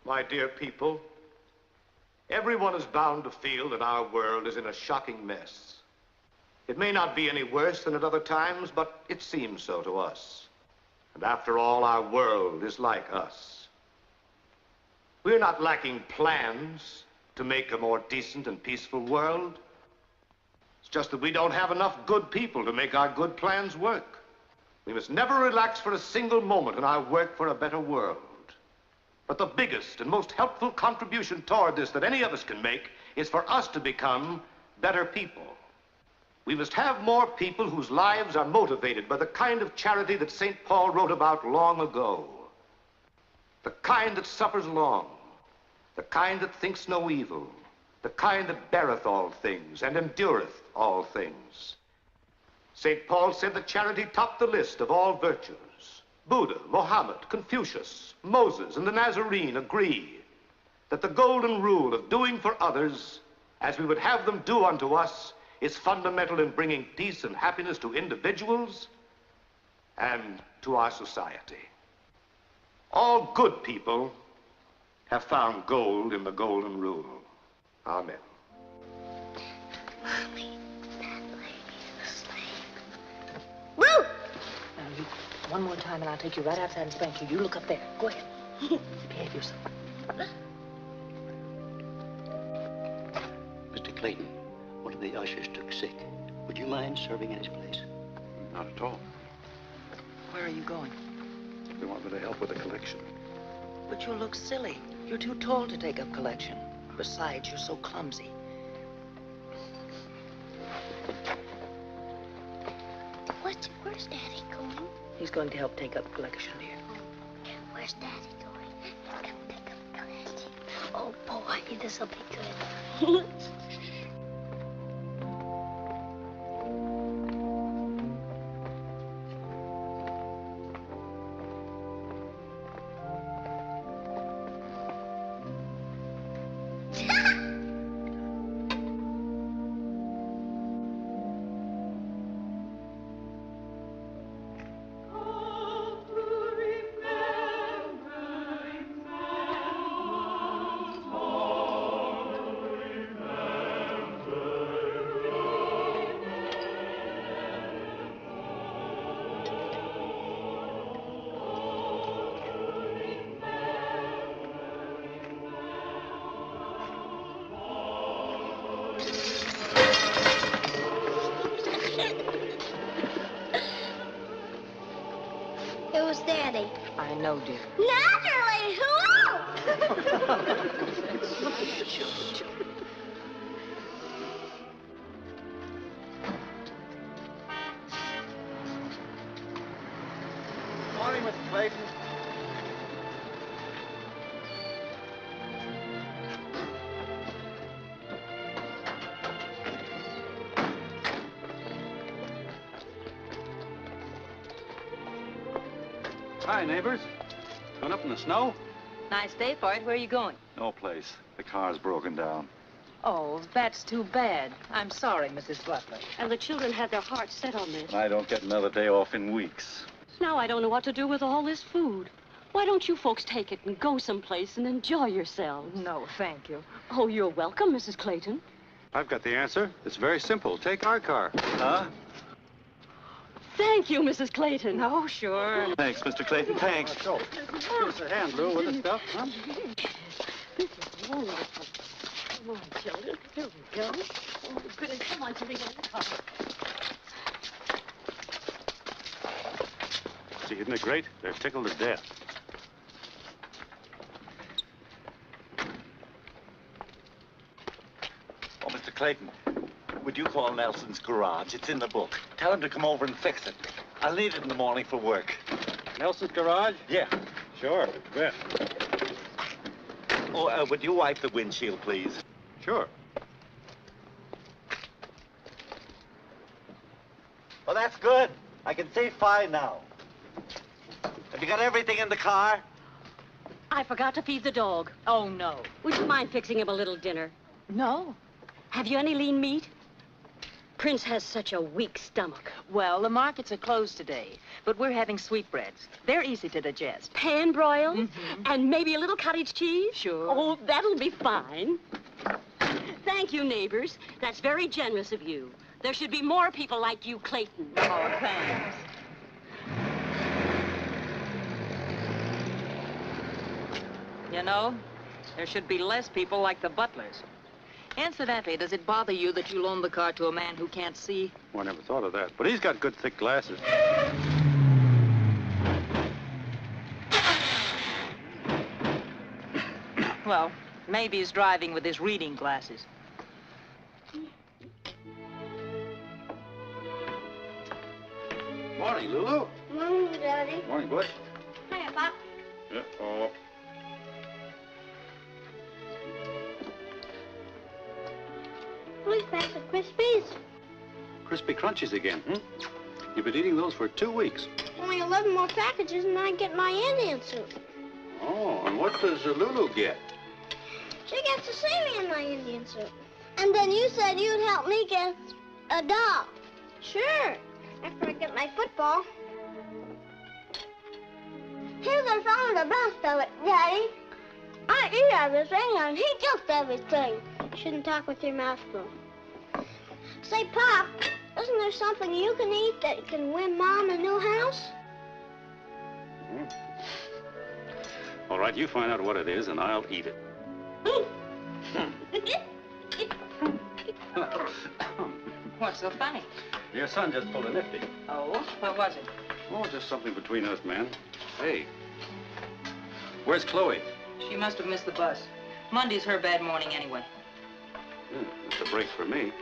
My dear people, everyone is bound to feel that our world is in a shocking mess. It may not be any worse than at other times, but it seems so to us. And after all, our world is like us. We're not lacking plans to make a more decent and peaceful world. It's just that we don't have enough good people to make our good plans work. We must never relax for a single moment in our work for a better world. But the biggest and most helpful contribution toward this that any of us can make is for us to become better people. We must have more people whose lives are motivated by the kind of charity that St. Paul wrote about long ago. The kind that suffers long, the kind that thinks no evil, the kind that beareth all things and endureth all things. St. Paul said that charity topped the list of all virtues. Buddha, Mohammed, Confucius, Moses, and the Nazarene agree that the golden rule of doing for others as we would have them do unto us is fundamental in bringing peace and happiness to individuals and to our society. All good people have found gold in the golden rule. Amen. Mommy, that lady's asleep. Woo! Now, you, one more time and I'll take you right outside and spank you. You look up there. Go ahead. Behave yourself. Mr. Clayton, one of the ushers took sick. Would you mind serving in his place? Not at all. Where are you going? They want me to help with the collection. But you look silly. You're too tall to take up collection. Besides, you're so clumsy. Where's Daddy going? He's going to help take up collection, dear. Where's Daddy going? He's going to pick up collection. Oh, boy, this will be good. It was Daddy. I know, dear. Naturally, who else? Morning, Mr. Clayton. Hi, neighbors. Going up in the snow? Nice day for it. Where are you going? No place. The car's broken down. Oh, that's too bad. I'm sorry, Mrs. Butler. And the children had their hearts set on this. I don't get another day off in weeks. Now I don't know what to do with all this food. Why don't you folks take it and go someplace and enjoy yourselves? No, thank you. Oh, you're welcome, Mrs. Clayton. I've got the answer. It's very simple. Take our car. Huh? Thank you, Mrs. Clayton. Oh, sure. Thanks, Mr. Clayton. Thanks. Give us a hand, Lou, with the stuff, huh? This is wonderful. Come on, children. Here we go. Oh, goodness, come on, to the car. See, isn't it great? They're tickled to death. Oh, Mr. Clayton, would you call Nelson's garage? It's in the book. Tell him to come over and fix it. I'll need it in the morning for work. Nelson's garage? Yeah. Sure, bet. Oh, would you wipe the windshield, please? Sure. Well, that's good. I can see fine now. Have you got everything in the car? I forgot to feed the dog. Oh, no. Would you mind fixing him a little dinner? No. Have you any lean meat? Prince has such a weak stomach. Well, the markets are closed today, but we're having sweetbreads. They're easy to digest. Pan-broiled? And maybe a little cottage cheese? Sure. Oh, that'll be fine. Thank you, neighbors. That's very generous of you. There should be more people like you, Clayton. Oh, thanks. You know, there should be less people like the butlers. Incidentally, does it bother you that you loaned the car to a man who can't see? Well, I never thought of that. But he's got good, thick glasses. Well, maybe he's driving with his reading glasses. Morning, Lulu. Morning, Daddy. Morning, Butch. Hiya, Pop. Uh-oh. Who's back with Krispies? Crispy Crunchies again, hmm? You've been eating those for 2 weeks. Only 11 more packages and I get my Indian suit. Oh, and what does Lulu get? She gets to see me in my Indian suit. And then you said you'd help me get a doll. Sure, after I get my football. Here's the front of the best of it, Daddy. I eat everything and he gets everything. You shouldn't talk with your mouth full. Say, Pop, isn't there something you can eat that can win Mom a new house? All right, you find out what it is, and I'll eat it. What's so funny? Your son just pulled a nifty. Oh, what was it? Oh, just something between us, man. Hey, where's Chloe? She must have missed the bus. Monday's her bad morning anyway. It's a break for me.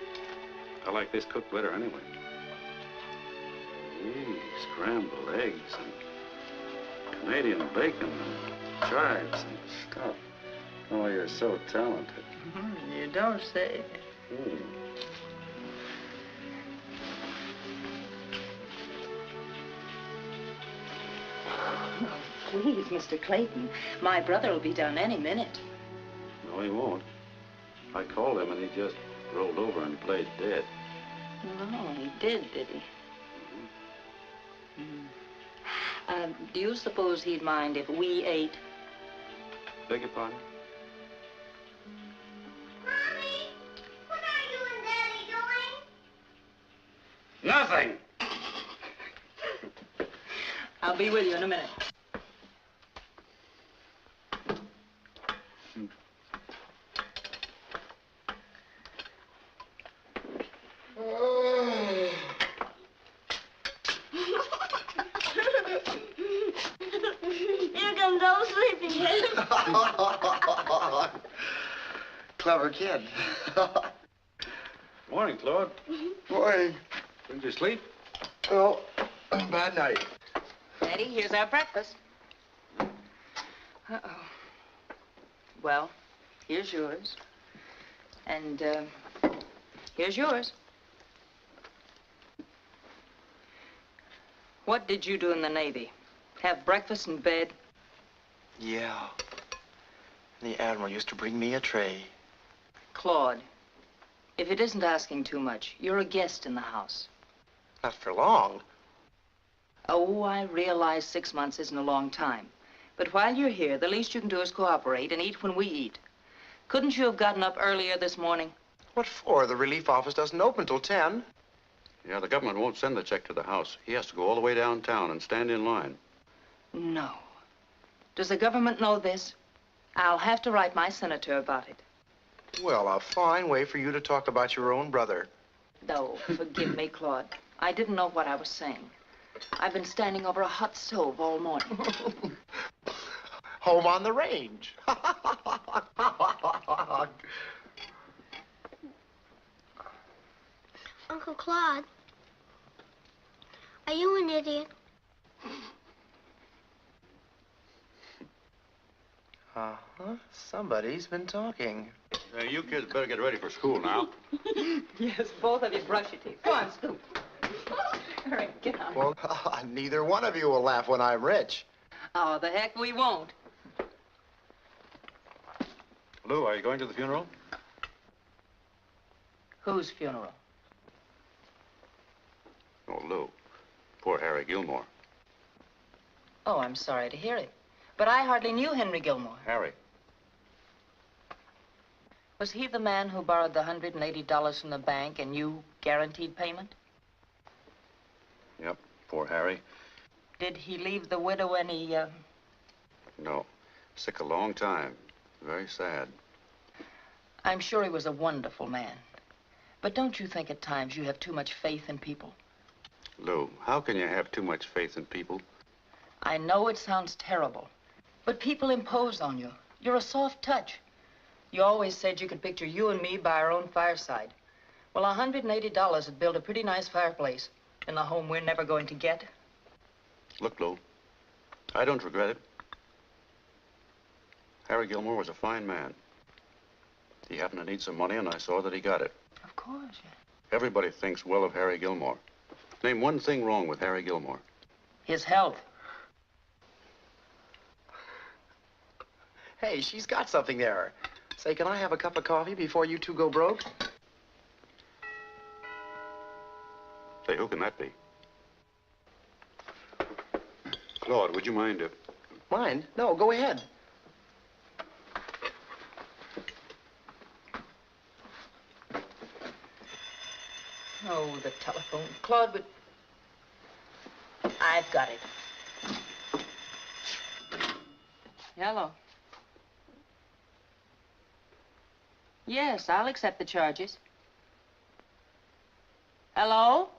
I like this cooked better anyway. Gee, scrambled eggs and Canadian bacon and chives and stuff. Oh, you're so talented. You don't say. Please, Mr. Clayton. My brother will be down any minute. No, he won't. I called him and he just rolled over and played dead. Oh, he did he? Do you suppose he'd mind if we ate? Beg your pardon? Mommy, what are you and Daddy doing? Nothing! I'll be with you in a minute. Here comes old Sleepyhead. Clever kid. Morning, Claude. Morning. Didn't you sleep? Oh, bad night. Daddy, here's our breakfast. Uh-oh. Well, here's yours. And, here's yours. What did you do in the Navy? Have breakfast in bed? Yeah. The Admiral used to bring me a tray. Claude, if it isn't asking too much, you're a guest in the house. Not for long. Oh, I realize 6 months isn't a long time. But while you're here, the least you can do is cooperate and eat when we eat. Couldn't you have gotten up earlier this morning? What for? The relief office doesn't open till 10. Yeah, the government won't send the check to the house. He has to go all the way downtown and stand in line. No. Does the government know this? I'll have to write my senator about it. Well, a fine way for you to talk about your own brother. No, forgive me, Claude. I didn't know what I was saying. I've been standing over a hot stove all morning. Home on the range. Uncle Claude, are you an idiot? Uh-huh. Somebody's been talking. You kids better get ready for school now. Yes, both of you brush your teeth. Go on, Scoop. All right, get on. Well, neither one of you will laugh when I'm rich. Oh, the heck we won't. Lou, are you going to the funeral? Whose funeral? Oh, Lou. Poor Harry Gilmore. Oh, I'm sorry to hear it. But I hardly knew Henry Gilmore. Harry. Was he the man who borrowed the $180 from the bank and you guaranteed payment? Yep, poor Harry. Did he leave the widow any, No. Sick a long time. Very sad. I'm sure he was a wonderful man. But don't you think at times you have too much faith in people? Lou, how can you have too much faith in people? I know it sounds terrible, but people impose on you. You're a soft touch. You always said you could picture you and me by our own fireside. Well, $180 would build a pretty nice fireplace in the home we're never going to get. Look, Lou, I don't regret it. Harry Gilmore was a fine man. He happened to need some money, and I saw that he got it. Of course, yeah. Everybody thinks well of Harry Gilmore. Name one thing wrong with Harry Gilmore. His health. Hey, she's got something there. Say, can I have a cup of coffee before you two go broke? Say, who can that be? Claude, would you mind if... Mind? No, go ahead. Oh, the telephone. Claude, but... I've got it. Hello. Yes, I'll accept the charges. Hello?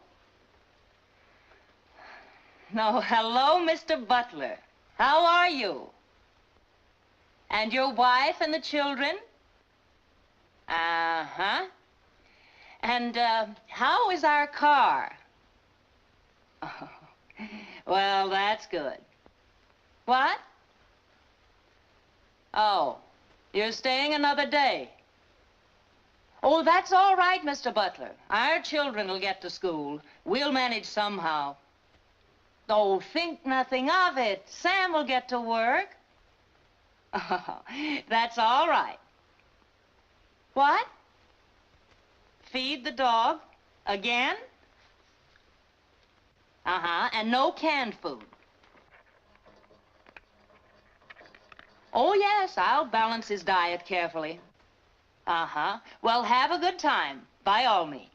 No, hello, Mr. Butler. How are you? And your wife and the children? Uh-huh. And, how is our car? Oh, well, that's good. What? Oh, you're staying another day. Oh, that's all right, Mr. Butler. Our children will get to school. We'll manage somehow. Oh, think nothing of it. Sam will get to work. Oh, that's all right. What? Feed the dog? Again? Uh-huh, and no canned food. Oh, yes, I'll balance his diet carefully. Uh-huh. Well, have a good time, by all means.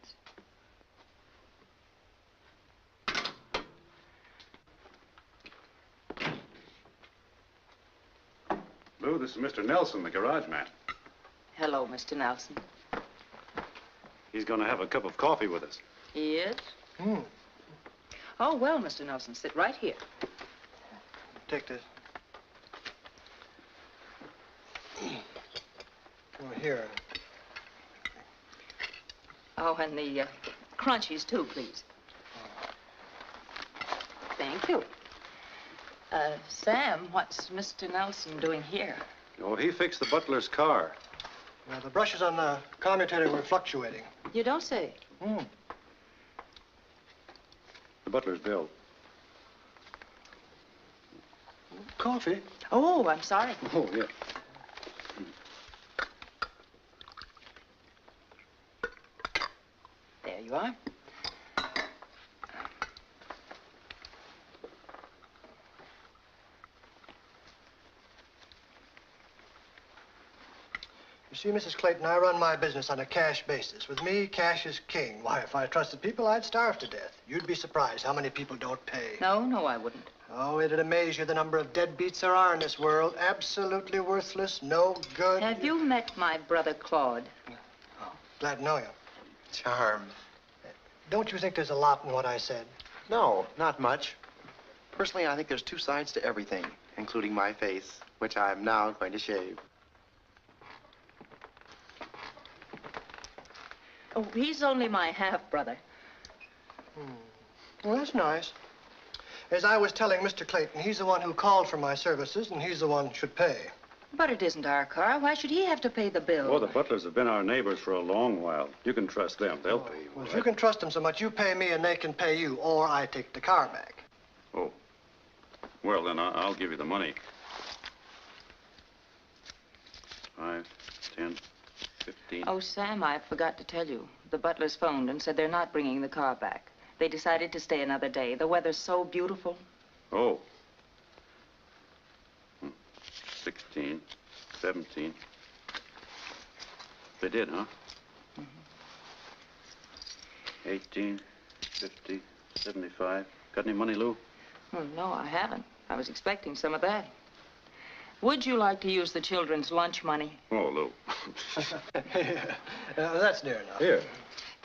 Lou, this is Mr. Nelson, the garage man. Hello, Mr. Nelson. He's going to have a cup of coffee with us. He is? Oh, well, Mr. Nelson, sit right here. Take this. Oh, here. Oh, and the crunchies, too, please. Thank you. Sam, what's Mr. Nelson doing here? Oh, he fixed the butler's car. Now, the brushes on the commutator were fluctuating. You don't say. The butler's bill. Coffee? Oh, I'm sorry. Oh, yeah. There you are. You see, Mrs. Clayton, I run my business on a cash basis. With me, cash is king. Why, if I trusted people, I'd starve to death. You'd be surprised how many people don't pay. No, I wouldn't. Oh, it'd amaze you the number of deadbeats there are in this world. Absolutely worthless, no good. Have you met my brother Claude? Oh, glad to know you. Charmed. Don't you think there's a lot in what I said? No, not much. Personally, I think there's two sides to everything, including my face, which I'm now going to shave. Oh, he's only my half-brother. Well, that's nice. As I was telling Mr. Clayton, he's the one who called for my services, and he's the one who should pay. But it isn't our car. Why should he have to pay the bill? Oh, the Butlers have been our neighbors for a long while. You can trust them. They'll pay you. Well, if you can trust them so much, you pay me and they can pay you, or I take the car back. Oh. Well, then I'll give you the money. 5, 10, 15. Oh, Sam, I forgot to tell you. The Butlers phoned and said they're not bringing the car back. They decided to stay another day. The weather's so beautiful. Oh. 16, 17. They did, huh? 18, 50, 75. Got any money, Lou? Well, no, I haven't. I was expecting some of that. Would you like to use the children's lunch money? Oh, Lou. That's near enough. Here.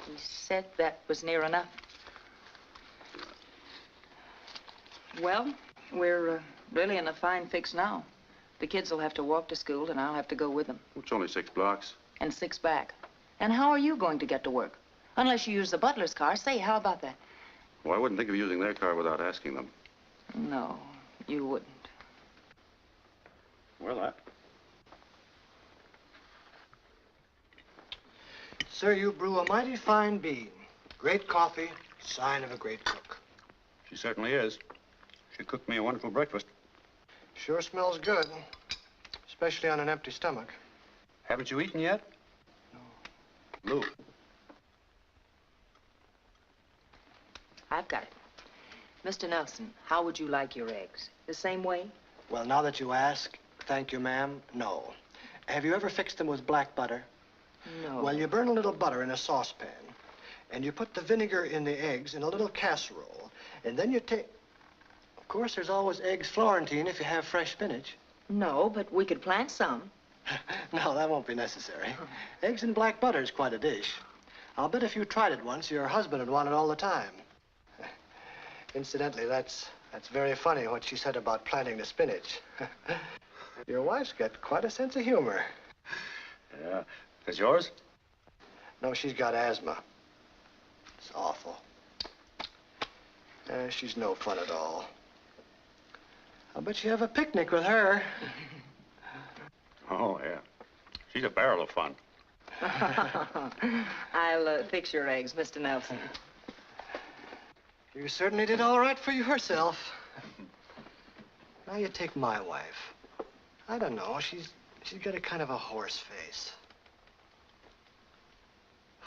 He said that was near enough. Well, we're really in a fine fix now. The kids will have to walk to school, and I'll have to go with them. It's only 6 blocks. And 6 back. And how are you going to get to work? Unless you use the butler's car. Say, how about that? Well, I wouldn't think of using their car without asking them. No, you wouldn't. Well, Sir, you brew a mighty fine bean. Great coffee, sign of a great cook. She certainly is. She cooked me a wonderful breakfast. Sure smells good, especially on an empty stomach. Haven't you eaten yet? No. Lou. I've got it. Mr. Nelson, how would you like your eggs? The same way? Well, now that you ask, thank you, ma'am, no. Have you ever fixed them with black butter? No. Well, you burn a little butter in a saucepan, and you put the vinegar in the eggs in a little casserole, and then you take... Of course, there's always eggs Florentine if you have fresh spinach. No, but we could plant some. No, that won't be necessary. Eggs and black butter is quite a dish. I'll bet if you tried it once, your husband would want it all the time. Incidentally, that's very funny what she said about planting the spinach. Your wife's got quite a sense of humor. Yeah. Is yours? No, she's got asthma. It's awful. She's no fun at all. I'll bet you have a picnic with her. Oh, yeah. She's a barrel of fun. I'll fix your eggs, Mr. Nelson. You certainly did all right for yourself. Now you take my wife. I don't know, she's got a kind of a horse face.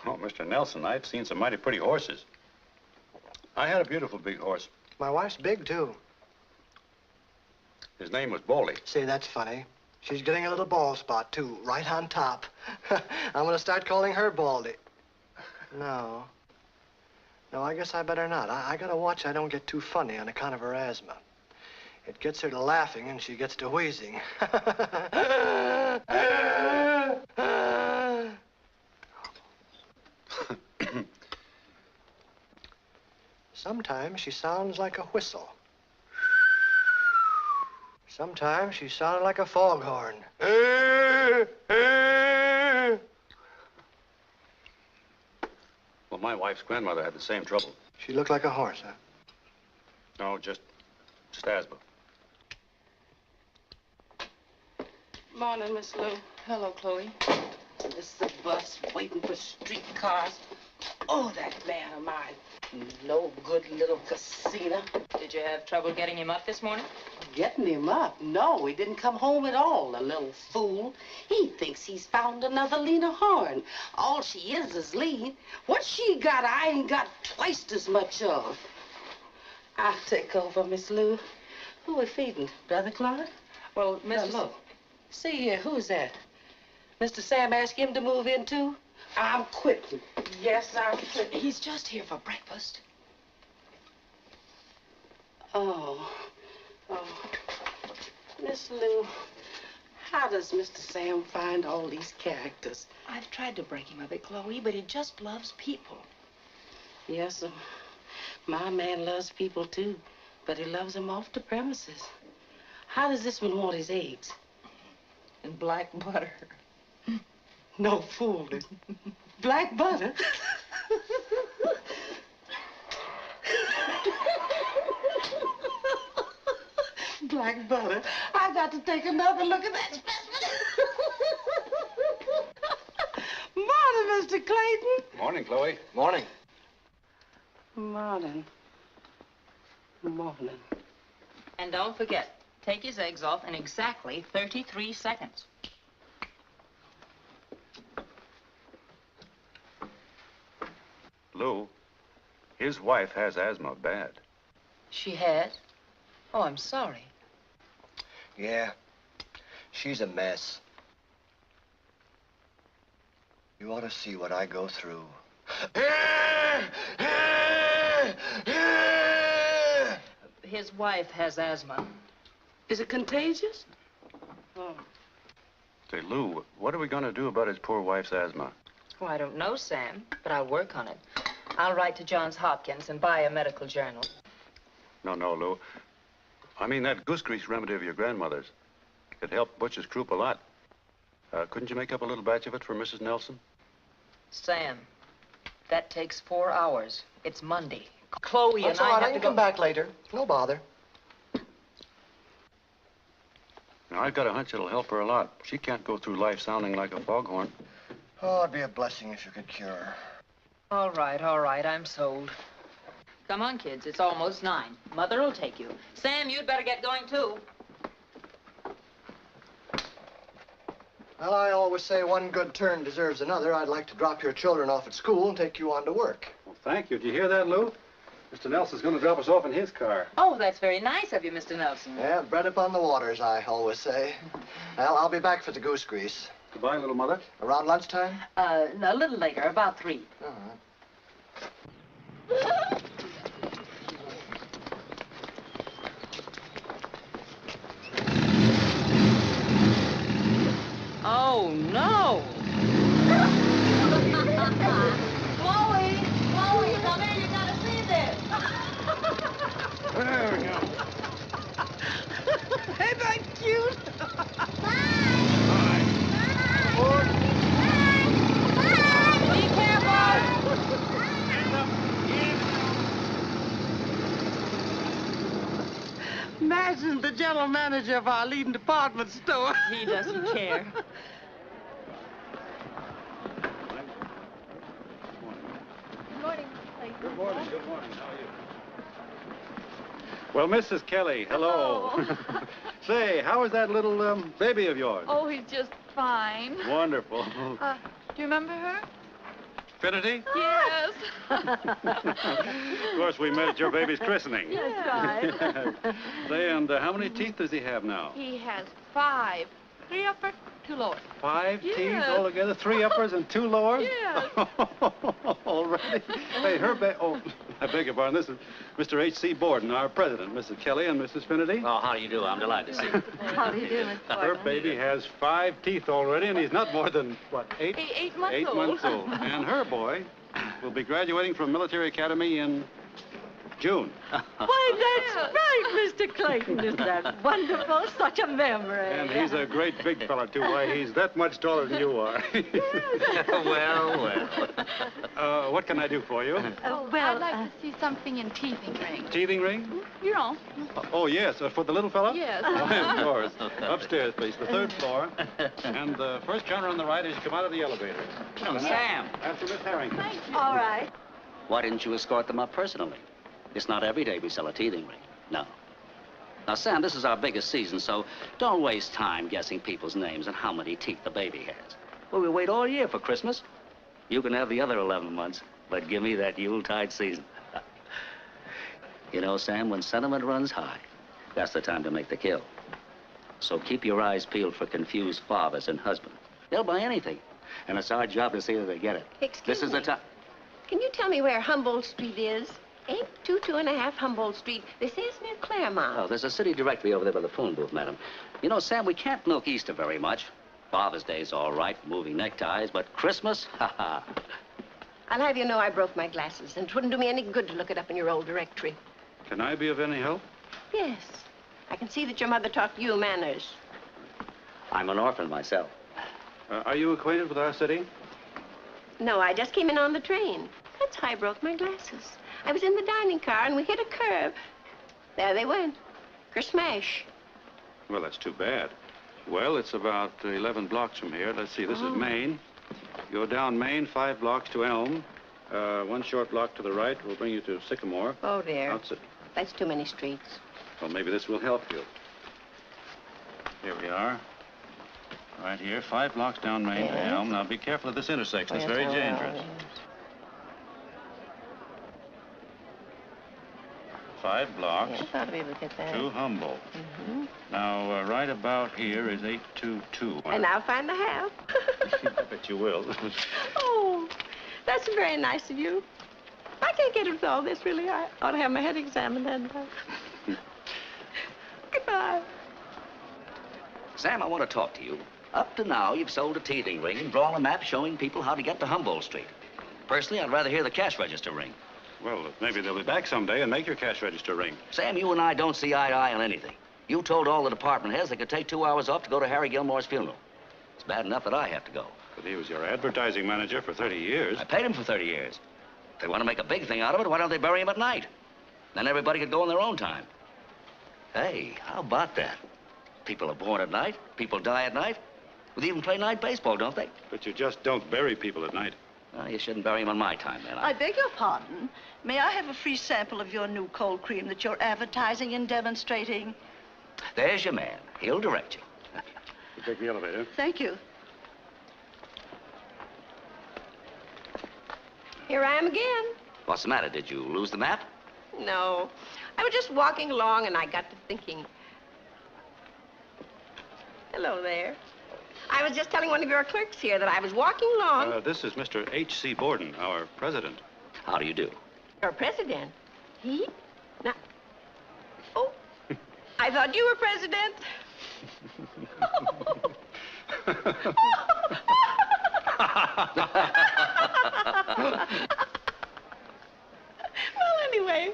Oh, Mr. Nelson, I've seen some mighty pretty horses. I had a beautiful big horse. My wife's big, too. His name was Baldy. See, that's funny. She's getting a little bald spot, too, right on top. I'm gonna start calling her Baldy. No. No, I guess I better not. I gotta watch I don't get too funny on account of her asthma. It gets her to laughing and she gets to wheezing. Sometimes she sounds like a whistle. Sometimes she sounded like a foghorn. Well, my wife's grandmother had the same trouble. She looked like a horse, huh? No, just asthma. Morning, Miss Lou. Hello, Chloe. This is the bus waiting for streetcars. Oh, that man of mine. No good little casino. Did you have trouble getting him up this morning? Getting him up? No, he didn't come home at all, the little fool. He thinks he's found another Lena Horne. All she is lean. What she got, I ain't got twice as much of. I'll take over, Miss Lou. Who are feeding? Brother Clark? Well, Mr. Look. See here, who's that? Mr. Sam asked him to move in, too? I'm quitting. Yes, I'm quitting. He's just here for breakfast. Oh. Miss Lou, how does Mr. Sam find all these characters? I've tried to break him of it, Chloe, but he just loves people. Yes, sir. My man loves people, too, but he loves them off the premises. How does this one want his eggs? In black butter. No fooling. Black butter? Black butter. I got to take another look at that specimen. Morning, Mr. Clayton. Morning, Chloe. Morning. Morning. And don't forget, take his eggs off in exactly 33 seconds. Lou, His wife has asthma bad. She has? Oh, I'm sorry. Yeah, she's a mess. You ought to see what I go through. His wife has asthma. Is it contagious? Oh. Say, Lou, what are we going to do about his poor wife's asthma? Oh, I don't know, Sam, but I'll work on it. I'll write to Johns Hopkins and buy a medical journal. No, Lou. I mean, that goose grease remedy of your grandmother's. It helped Butch's croup a lot. Couldn't you make up a little batch of it for Mrs. Nelson? Sam, that takes 4 hours. It's Monday. Chloe That's and all I right. I have can to come go... back later. No bother. Now, I've got a hunch it'll help her a lot. She can't go through life sounding like a foghorn. Oh, it'd be a blessing if you could cure her. All right, I'm sold. Come on, kids. It's almost 9. Mother will take you. Sam, you'd better get going, too. Well, I always say one good turn deserves another. I'd like to drop your children off at school and take you on to work. Well, thank you. Did you hear that, Lou? Mr. Nelson's going to drop us off in his car. Oh, that's very nice of you, Mr. Nelson. Yeah, bread upon the waters, I always say. Well, I'll be back for the goose grease. Goodbye, little mother. Around lunchtime? A little later, about 3. All right. Oh, no! Chloe, come here. You gotta see this. There we go. Ain't that cute? Be careful! Imagine the general manager of our leading department store. He doesn't care. Good morning. How are you? Well, Mrs. Kelly, hello. Say, how is that little baby of yours? Oh, he's just fine. Wonderful. Do you remember her? Trinity? Yes. Of course, we met at your baby's christening. That's right. Say, and how many teeth does he have now? He has 5. 3 upper, 2 lower. 5 teeth Yes. altogether? 3 uppers and 2 lowers? Yes. Already? Hey, oh, I beg your pardon. This is Mr. H.C. Borden, our president, Mrs. Kelly and Mrs. Finity. Oh, how do you do? I'm delighted to see you. How do you do, Miss Her Borden? baby has 5 teeth already, and he's not more than, what, 8? 8 months 8 old. months old. And her boy will be graduating from military academy in June. Why, that's right, Mr. Clayton. Isn't that wonderful? Such a memory. And he's a great big fella, too. Why, he's that much taller than you are. Well. What can I do for you? I'd like to see something in teething ring. Teething ring? You know. Oh, yes. For the little fella? Yes. Why, of course. Upstairs, please. The 3rd floor. And the first counter on the right as you come out of the elevator. No, Sam. After Miss Harrington. Thank you. All right. Why didn't you escort them up personally? It's not every day we sell a teething ring. No. Now, Sam, this is our biggest season, so don't waste time guessing people's names and how many teeth the baby has. Well, we wait all year for Christmas. You can have the other 11 months, but give me that Yuletide season. You know, Sam, when sentiment runs high, that's the time to make the kill. So keep your eyes peeled for confused fathers and husbands. They'll buy anything, and it's our job to see that they get it. Excuse This is the time. Can you tell me where Humboldt Street is? 822.5 Humboldt Street. They say it's near Claremont. Oh, there's a city directory over there by the phone booth, madam. You know, Sam, we can't milk Easter very much. Father's Day's all right for moving neckties, but Christmas, ha-ha. I'll have you know I broke my glasses, and it wouldn't do me any good to look it up in your old directory. Can I be of any help? Yes. I can see that your mother taught you manners. I'm an orphan myself. Are you acquainted with our city? No, I just came in on the train. That's how I broke my glasses. I was in the dining car, and we hit a curve. There they went. Kersmash. Well, that's too bad. Well, it's about 11 blocks from here. Let's see, this is Main. Go down Main, 5 blocks to Elm. 1 short block to the right will bring you to Sycamore. Oh, dear. Outside. That's too many streets. Well, maybe this will help you. Here we are. Right here, 5 blocks down Main to Elm. Now, be careful at this intersection. It's very dangerous. 5 blocks Yes, I ought to be able to get that. to Humboldt. Mm-hmm. Now, right about here is 822. And I'll find the half. I bet you will. Oh, that's very nice of you. I can't get it with all this, really. I ought to have my head examined, hadn't I? Goodbye. Sam, I want to talk to you. Up to now, you've sold a teething ring and drawn a map showing people how to get to Humboldt Street. Personally, I'd rather hear the cash register ring. Well, maybe they'll be back someday and make your cash register ring. Sam, you and I don't see eye to eye on anything. You told all the department heads they could take 2 hours off to go to Harry Gilmore's funeral. It's bad enough that I have to go. But he was your advertising manager for 30 years. I paid him for 30 years. If they want to make a big thing out of it, why don't they bury him at night? Then everybody could go in their own time. Hey, how about that? People are born at night. People die at night. They even play night baseball, don't they? But you just don't bury people at night. Well, you shouldn't bury him on my time, then. I beg your pardon. May I have a free sample of your new cold cream that you're advertising and demonstrating? There's your man. He'll direct you. You take the elevator. Thank you. Here I am again. What's the matter? Did you lose the map? No. I was just walking along and I got to thinking. Hello there. I was just telling one of your clerks here that I was walking along. This is Mr. H.C. Borden, our president. How do you do? Your president? He? Now. Oh, I thought you were president. Well, anyway,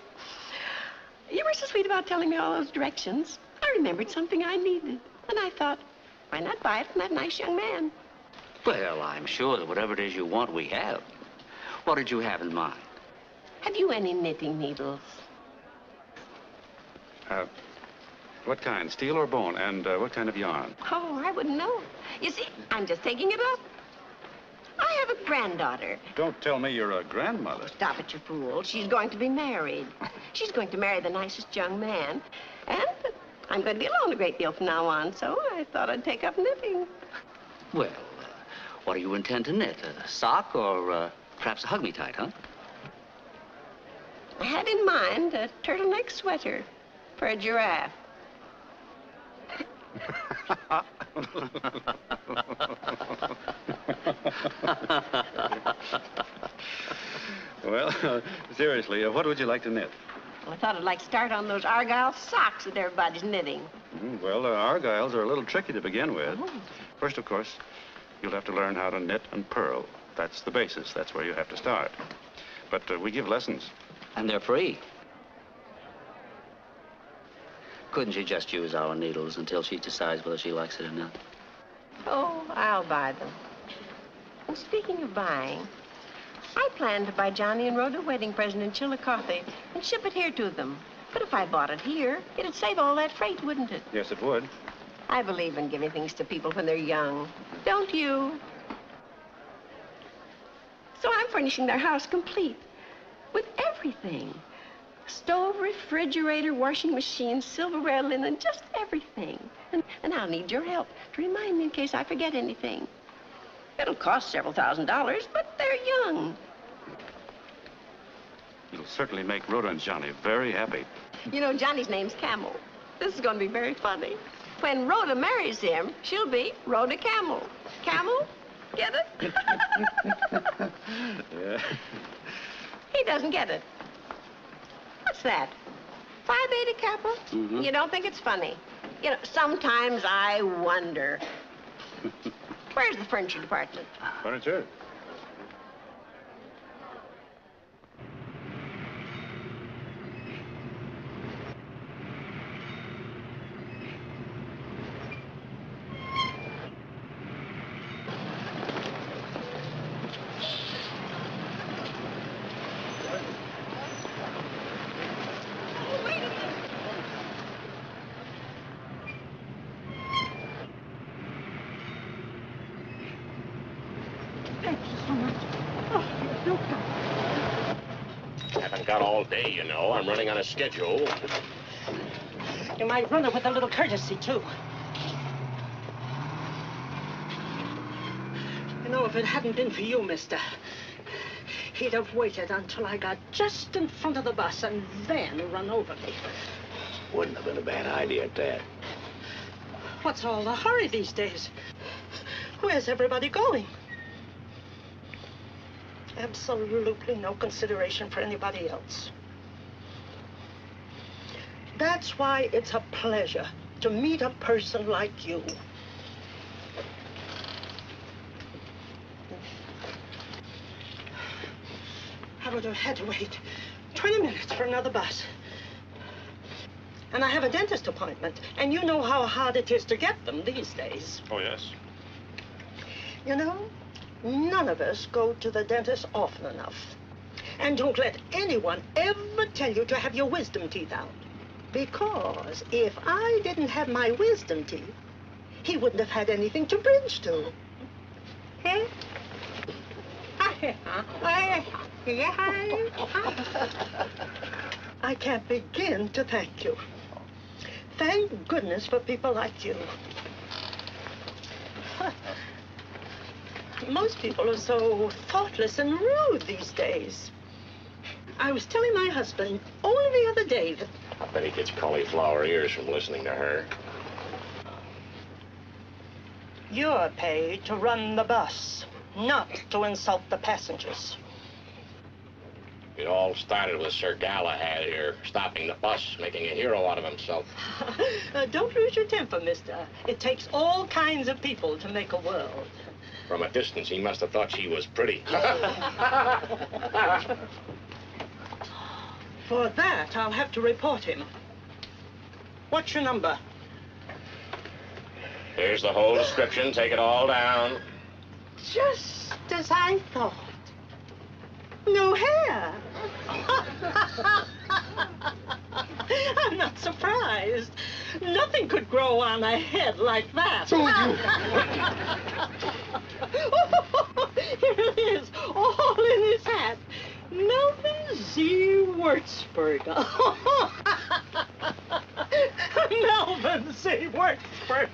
you were so sweet about telling me all those directions. I remembered something I needed, and I thought, why not buy it from that nice young man? Well, I'm sure that whatever it is you want, we have. What did you have in mind? Have you any knitting needles? What kind, steel or bone? And what kind of yarn? Oh, I wouldn't know. You see, I'm just taking it up. I have a granddaughter. Don't tell me you're a grandmother. Stop it, you fool. She's going to be married. She's going to marry the nicest young man. And I'm going to be alone a great deal from now on, so I thought I'd take up knitting. Well, what do you intend to knit? A sock or perhaps a hug-me-tight, huh? I had in mind a turtleneck sweater for a giraffe. Well, seriously, what would you like to knit? Well, I thought I'd like to start on those Argyle socks that everybody's knitting. Well, Argyles are a little tricky to begin with. Oh. First, of course, you'll have to learn how to knit and purl. That's the basis. That's where you have to start. But we give lessons. And they're free. Couldn't you just use our needles until she decides whether she likes it or not? Oh, I'll buy them. And speaking of buying, I planned to buy Johnny and Rhoda a wedding present in Chillicothe and ship it here to them. But if I bought it here, it'd save all that freight, wouldn't it? Yes, it would. I believe in giving things to people when they're young. Don't you? So I'm furnishing their house complete with everything. Stove, refrigerator, washing machine, silverware, linen, just everything. And I'll need your help to remind me in case I forget anything. It'll cost several $1,000s, but they're young. You'll certainly make Rhoda and Johnny very happy. You know, Johnny's name's Camel. This is going to be very funny. When Rhoda marries him, she'll be Rhoda Camel. Camel? Get it? Yeah. He doesn't get it. What's that? Phi Beta Kappa? Mm-hmm. You don't think it's funny? You know, sometimes I wonder. Where's the furniture department? Furniture? Haven't got all day, you know. I'm running on a schedule. You might run it with a little courtesy, too. You know, if it hadn't been for you, mister, he'd have waited until I got just in front of the bus and then run over me. Wouldn't have been a bad idea at that. What's all the hurry these days? Where's everybody going? Absolutely no consideration for anybody else. That's why it's a pleasure to meet a person like you. I would have had to wait 20 minutes for another bus. And I have a dentist appointment, and you know how hard it is to get them these days. Oh, yes. You know, none of us go to the dentist often enough. And don't let anyone ever tell you to have your wisdom teeth out. Because if I didn't have my wisdom teeth, he wouldn't have had anything to bridge to. Eh? I can't begin to thank you. Thank goodness for people like you. Most people are so thoughtless and rude these days. I was telling my husband only the other day that... I bet he gets cauliflower ears from listening to her. You're paid to run the bus, not to insult the passengers. It all started with Sir Galahad here, stopping the bus, making a hero out of himself. Don't lose your temper, mister. It takes all kinds of people to make a world. From a distance, he must have thought she was pretty. For that, I'll have to report him. What's your number? Here's the whole description. Take it all down. Just as I thought. No hair. I'm not surprised. Nothing could grow on a head like that. Here it is, all in his hat. Melvin Z. Wurzburger. Melvin Z. Wurzburger.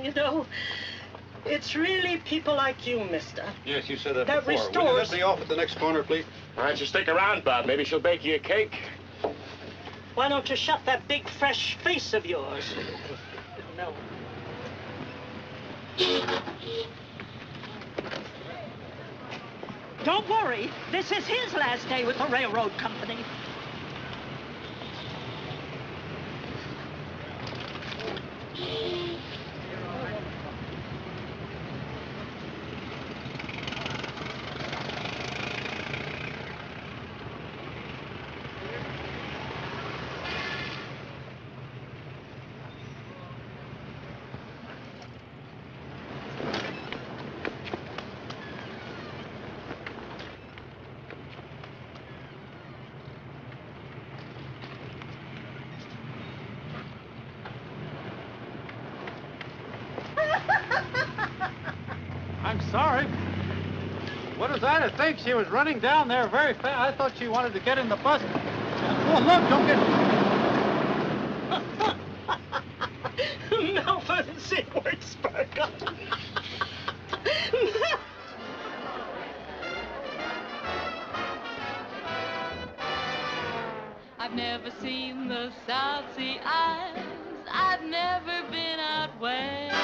You know, it's really people like you, mister. Yes, you said that That before. restores- Will you let me off at the next corner, please? Why don't you stick around, Bob? Maybe she'll bake you a cake. Why don't you shut that big, fresh face of yours? No. Don't worry. This is his last day with the railroad company. I'm sorry. What was I to think? She was running down there very fast. I thought she wanted to get in the bus. Oh, look, don't get... Melvin Z. Wurzburger. I've never seen the South Sea Isles. I've never been out west.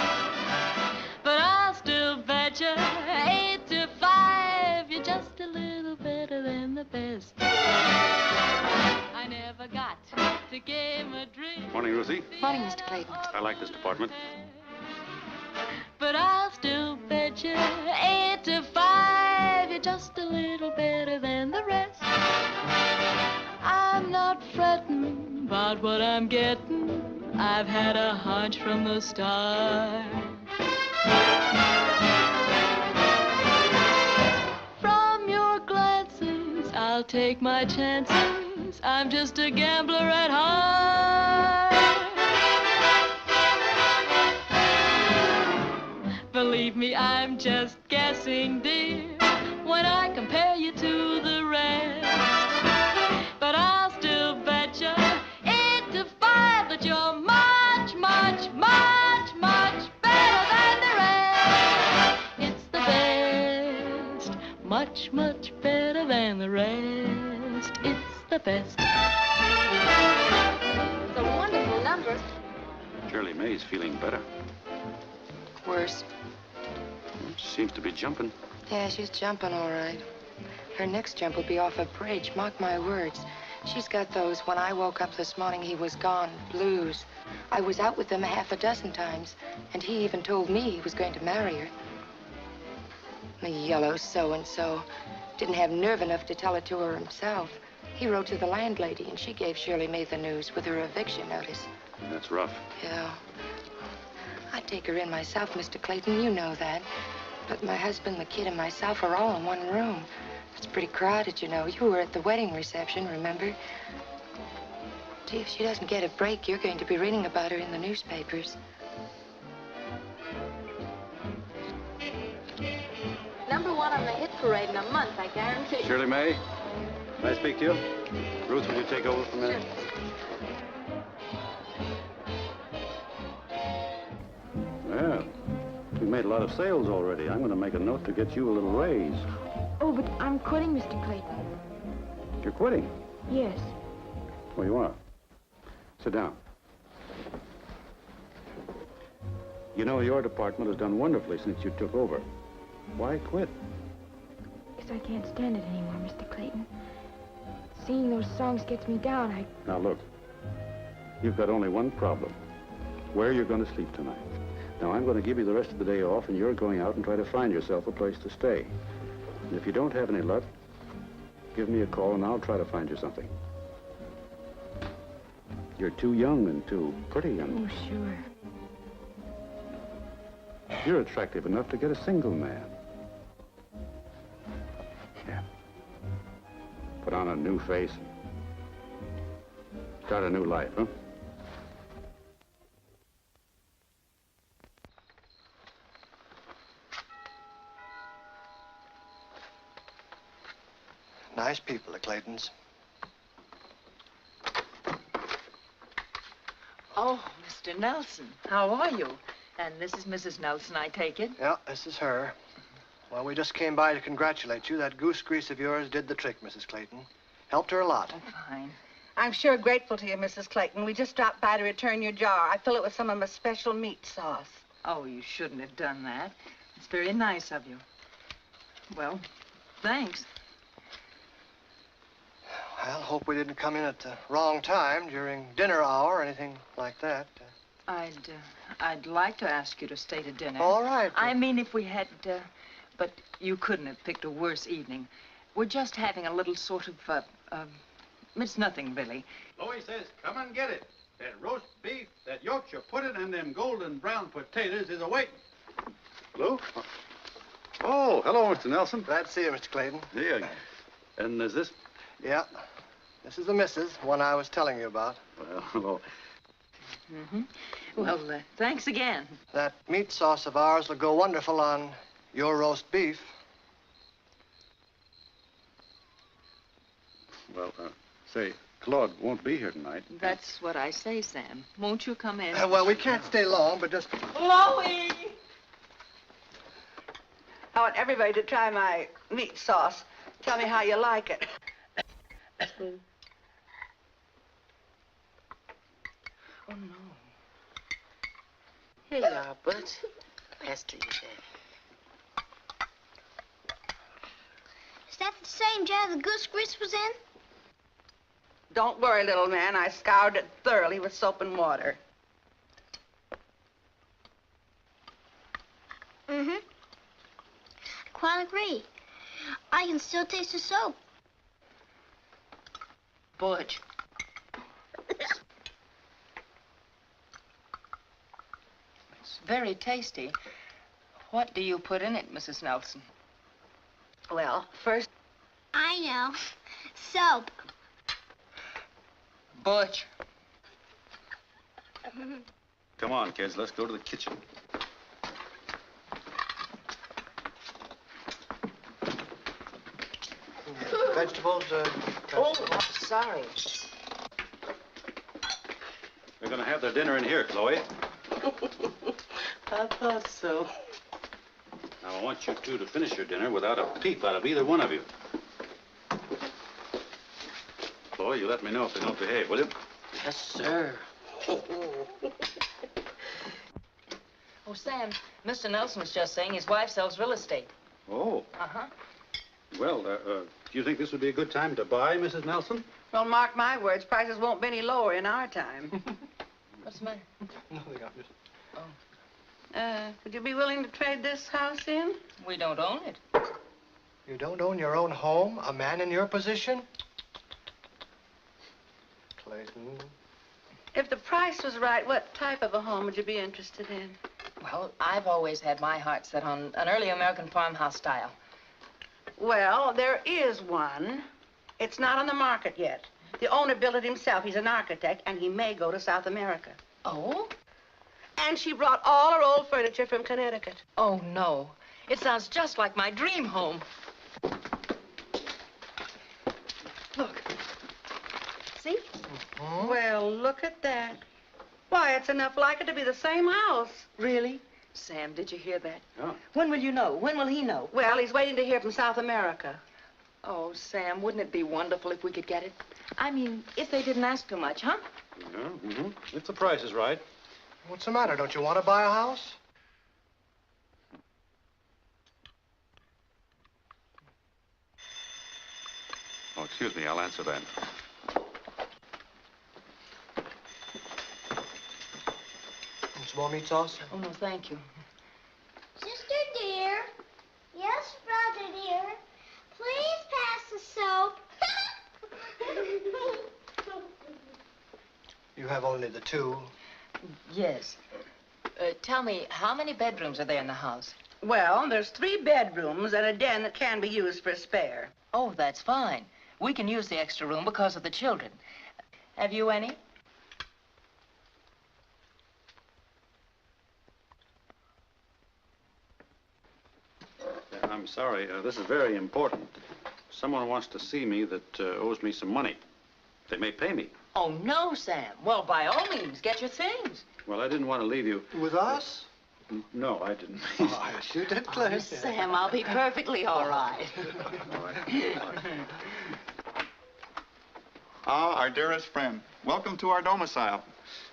But I'll still bet you 8 to 5 you're just a little better than the best. I never got to Gay Madrid. Morning, Ruthie. Morning, Mr. Clayton. I like this department. But I'll still bet you 8 to 5 you're just a little better than the rest. I'm not fretting about what I'm getting. I've had a hunch from the start. From your glances, I'll take my chances. I'm just a gambler at heart. Believe me, I'm just guessing, dear, when I compare you to the rest. But I'll still bet you 8 to 5 that you're much, much, much, much better. much, much better than the rest. It's the best. It's a wonderful number. Shirley May's feeling better. Worse. She seems to be jumping. Yeah, she's jumping all right. Her next jump will be off a bridge, mark my words. She's got those "when I woke up this morning he was gone" blues. I was out with them 6 times, and he even told me he was going to marry her. The yellow so-and-so didn't have nerve enough to tell it to her himself. He wrote to the landlady, and she gave Shirley May the news with her eviction notice. That's rough. Yeah. I'd take her in myself, Mr. Clayton, you know that. But my husband, the kid, and myself are all in one room. It's pretty crowded, you know. You were at the wedding reception, remember? Gee, if she doesn't get a break, you're going to be reading about her in the newspapers. Number 1 on the hit parade in a month, I guarantee. Shirley May, may I speak to you? Ruth, will you take over for a minute? Well, you made a lot of sales already. I'm going to make a note to get you a little raise. Oh, but I'm quitting, Mr. Clayton. You're quitting? Yes. Well, you are. Sit down. You know, your department has done wonderfully since you took over. Why quit? Because I can't stand it anymore, Mr. Clayton. Seeing those songs gets me down. Now, look. You've got only one problem. Where you're going to sleep tonight. Now, I'm going to give you the rest of the day off, and you're going out and try to find yourself a place to stay. And if you don't have any luck, give me a call, and I'll try to find you something. You're too young and too pretty, and Oh, sure. you're attractive enough to get a single man. Yeah. Put on a new face. Start a new life, huh? Nice people, the Claytons. Oh, Mr. Nelson, how are you? And this is Mrs. Nelson, I take it? Yeah, this is her. Well, we just came by to congratulate you. That goose grease of yours did the trick, Mrs. Clayton. Helped her a lot. Oh, fine. I'm sure grateful to you, Mrs. Clayton. We just dropped by to return your jar. I fill it with some of my special meat sauce. Oh, you shouldn't have done that. It's very nice of you. Well, thanks. Well, hope we didn't come in at the wrong time during dinner hour or anything like that. I'd like to ask you to stay to dinner. All right. I mean, if we had, but you couldn't have picked a worse evening. We're just having a little sort of, it's nothing really. Chloe says, come and get it. That roast beef, that Yorkshire pudding, and them golden brown potatoes is awaiting. Lou? Oh, hello, Mr. Nelson. Glad to see you, Mr. Clayton. Yeah. And is this? Yeah. This is the missus, one I was telling you about. Well, hello. Mm-hmm. Well, thanks again. That meat sauce of ours will go wonderful on your roast beef. Well, say, Claude won't be here tonight. That's what I say, Sam. Won't you come in? Well, we can't stay long, but just... Chloe! I want everybody to try my meat sauce. Tell me how you like it. Oh, no. Here you are, Butch. Pass to you, Daddy. Is that the same jar the goose grease was in? Don't worry, little man. I scoured it thoroughly with soap and water. Mm-hmm. I quite agree. I can still taste the soap. Butch. It's very tasty. What do you put in it, Mrs. Nelson? Well, first... I know. Soap. Butch. Come on, kids, let's go to the kitchen. Vegetables, Oh, I'm sorry. They're going to have their dinner in here, Chloe. I thought so. Now, I want you two to finish your dinner without a peep out of either one of you. Chloe, you let me know if they don't behave, will you? Yes, sir. Oh, Sam, Mr. Nelson was just saying his wife sells real estate. Oh. Uh-huh. Well, do you think this would be a good time to buy, Mrs. Nelson? Well, mark my words, prices won't be any lower in our time. What's the matter? Nothing, I'm just... Would you be willing to trade this house in? We don't own it. You don't own your own home? A man in your position? Clayton. If the price was right, what type of a home would you be interested in? Well, I've always had my heart set on an early American farmhouse style. Well, there is one. It's not on the market yet. The owner built it himself. He's an architect, and he may go to South America. Oh? And she brought all her old furniture from Connecticut. Oh, no. It sounds just like my dream home. Look. See? Well, look at that. Why, it's enough like it to be the same house. Really? Sam, did you hear that? Yeah. When will you know? When will he know? Well, he's waiting to hear from South America. Oh, Sam, wouldn't it be wonderful if we could get it? I mean, if they didn't ask too much, huh? Yeah, if the price is right. What's the matter? Don't you want to buy a house? Oh, excuse me, I'll answer that. Some more meat sauce? Oh, no, thank you. Sister dear. Yes, brother dear. Please pass the soap. You have only the two. Yes. Tell me, how many bedrooms are there in the house? Well, there's 3 bedrooms and a den that can be used for a spare. Oh, that's fine. We can use the extra room because of the children. Have you any? I'm sorry, this is very important. Someone wants to see me that owes me some money. They may pay me. Oh, no, Sam. Well, by all means, get your things. Well, I didn't want to leave you. With us? No, I didn't. Oh, yes, you did, Claire. Oh, Sam, I'll be perfectly all right. Ah, our dearest friend. Welcome to our domicile.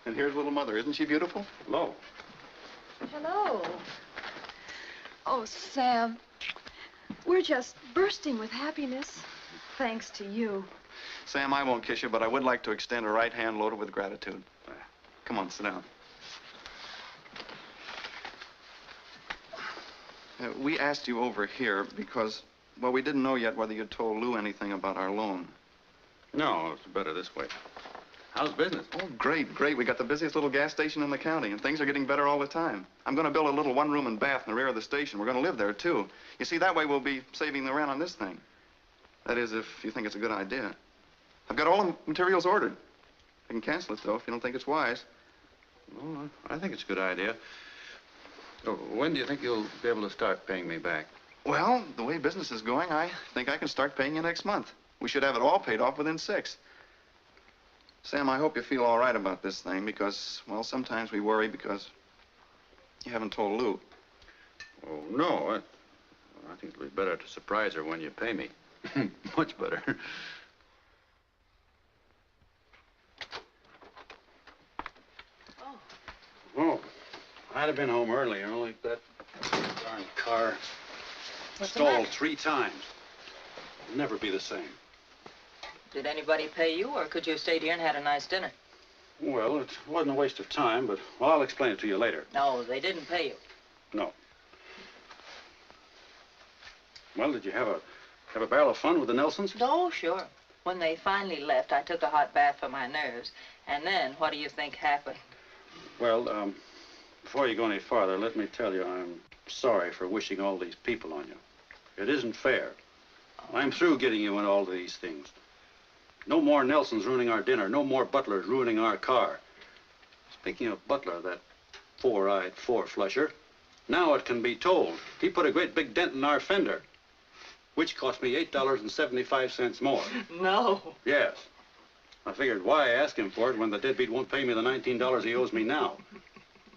And here's little mother. Isn't she beautiful? Hello. Hello. Oh, Sam. We're just bursting with happiness. Thanks to you. Sam, I won't kiss you, but I would like to extend a right hand loaded with gratitude. Come on, sit down. We asked you over here because, well, we didn't know yet whether you'd told Lou anything about our loan. No, it's better this way. How's business? Oh, great, great. We got the busiest little gas station in the county, and things are getting better all the time. I'm going to build a little one-room and bath in the rear of the station. We're going to live there, too. You see, that way we'll be saving the rent on this thing. That is, if you think it's a good idea. I've got all the materials ordered. I can cancel it, though, if you don't think it's wise. Well, I think it's a good idea. So, when do you think you'll be able to start paying me back? Well, the way business is going, I think I can start paying you next month. We should have it all paid off within 6. Sam, I hope you feel all right about this thing because, well, sometimes we worry because you haven't told Lou. Oh, no. I think it'll be better to surprise her when you pay me. Much better. Oh, I'd have been home earlier, only that darn car stalled 3 times. It'll never be the same. Did anybody pay you, or could you have stayed here and had a nice dinner? Well, it wasn't a waste of time, but well, I'll explain it to you later. No, they didn't pay you. No. Well, did you have a barrel of fun with the Nelsons? Oh, sure. When they finally left, I took a hot bath for my nerves. And then, what do you think happened? Well, before you go any farther, let me tell you I'm sorry for wishing all these people on you. It isn't fair. I'm through getting you in all these things. No more Nelsons ruining our dinner. No more Butlers ruining our car. Speaking of Butler, that four-eyed four-flusher, now it can be told. He put a great big dent in our fender, which cost me $8.75 more. No. Yes. I figured why ask him for it when the deadbeat won't pay me the $19 he owes me now.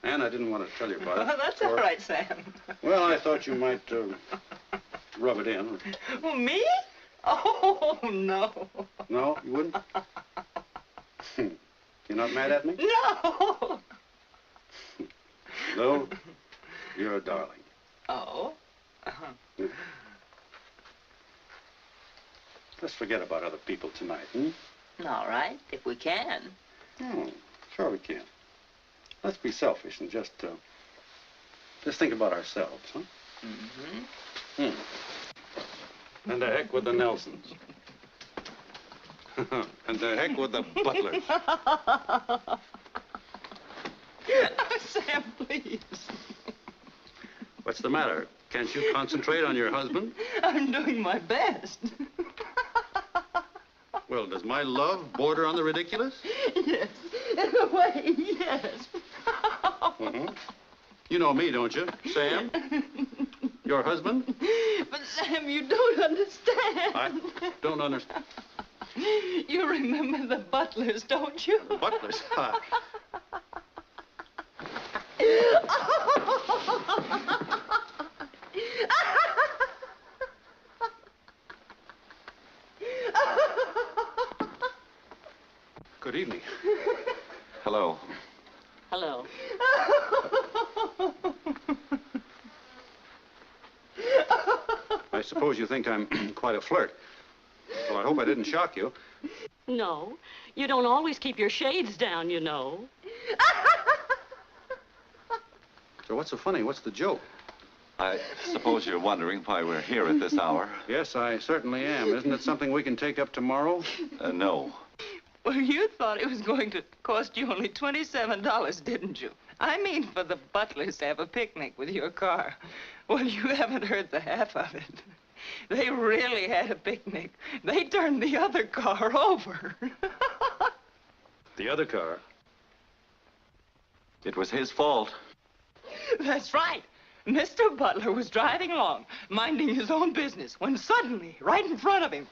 Ann, I didn't want to tell you about it. Oh, that's all right, Sam. Well, I thought you might rub it in. Oh, me? Oh, no. No, you wouldn't? You're not mad at me? No. No, you're a darling. Oh? Uh-huh. Let's forget about other people tonight, hmm? All right, if we can. Oh, sure we can. Let's be selfish and just think about ourselves, huh? Mm-hmm. And the heck with the Nelsons. And the heck with the Butlers. Oh, Sam, please. What's the matter? Can't you concentrate on your husband? I'm doing my best. Well, does my love border on the ridiculous? Yes, in a way, yes. Mm-hmm. You know me, don't you, Sam? Your husband? But, Sam, you don't understand. I don't understand. You remember the Butlers, don't you? Butlers? Good evening. Hello. Hello. I suppose you think I'm quite a flirt. Well, I hope I didn't shock you. No, you don't always keep your shades down, you know. So what's so funny? What's the joke? I suppose you're wondering why we're here at this hour. Yes, I certainly am. Isn't it something we can take up tomorrow? No. Well, you thought it was going to cost you only $27, didn't you? I mean for the Butlers to have a picnic with your car. Well, you haven't heard the half of it. They really had a picnic. They turned the other car over. The other car? It was his fault. That's right. Mr. Butler was driving along, minding his own business, when suddenly, right in front of him...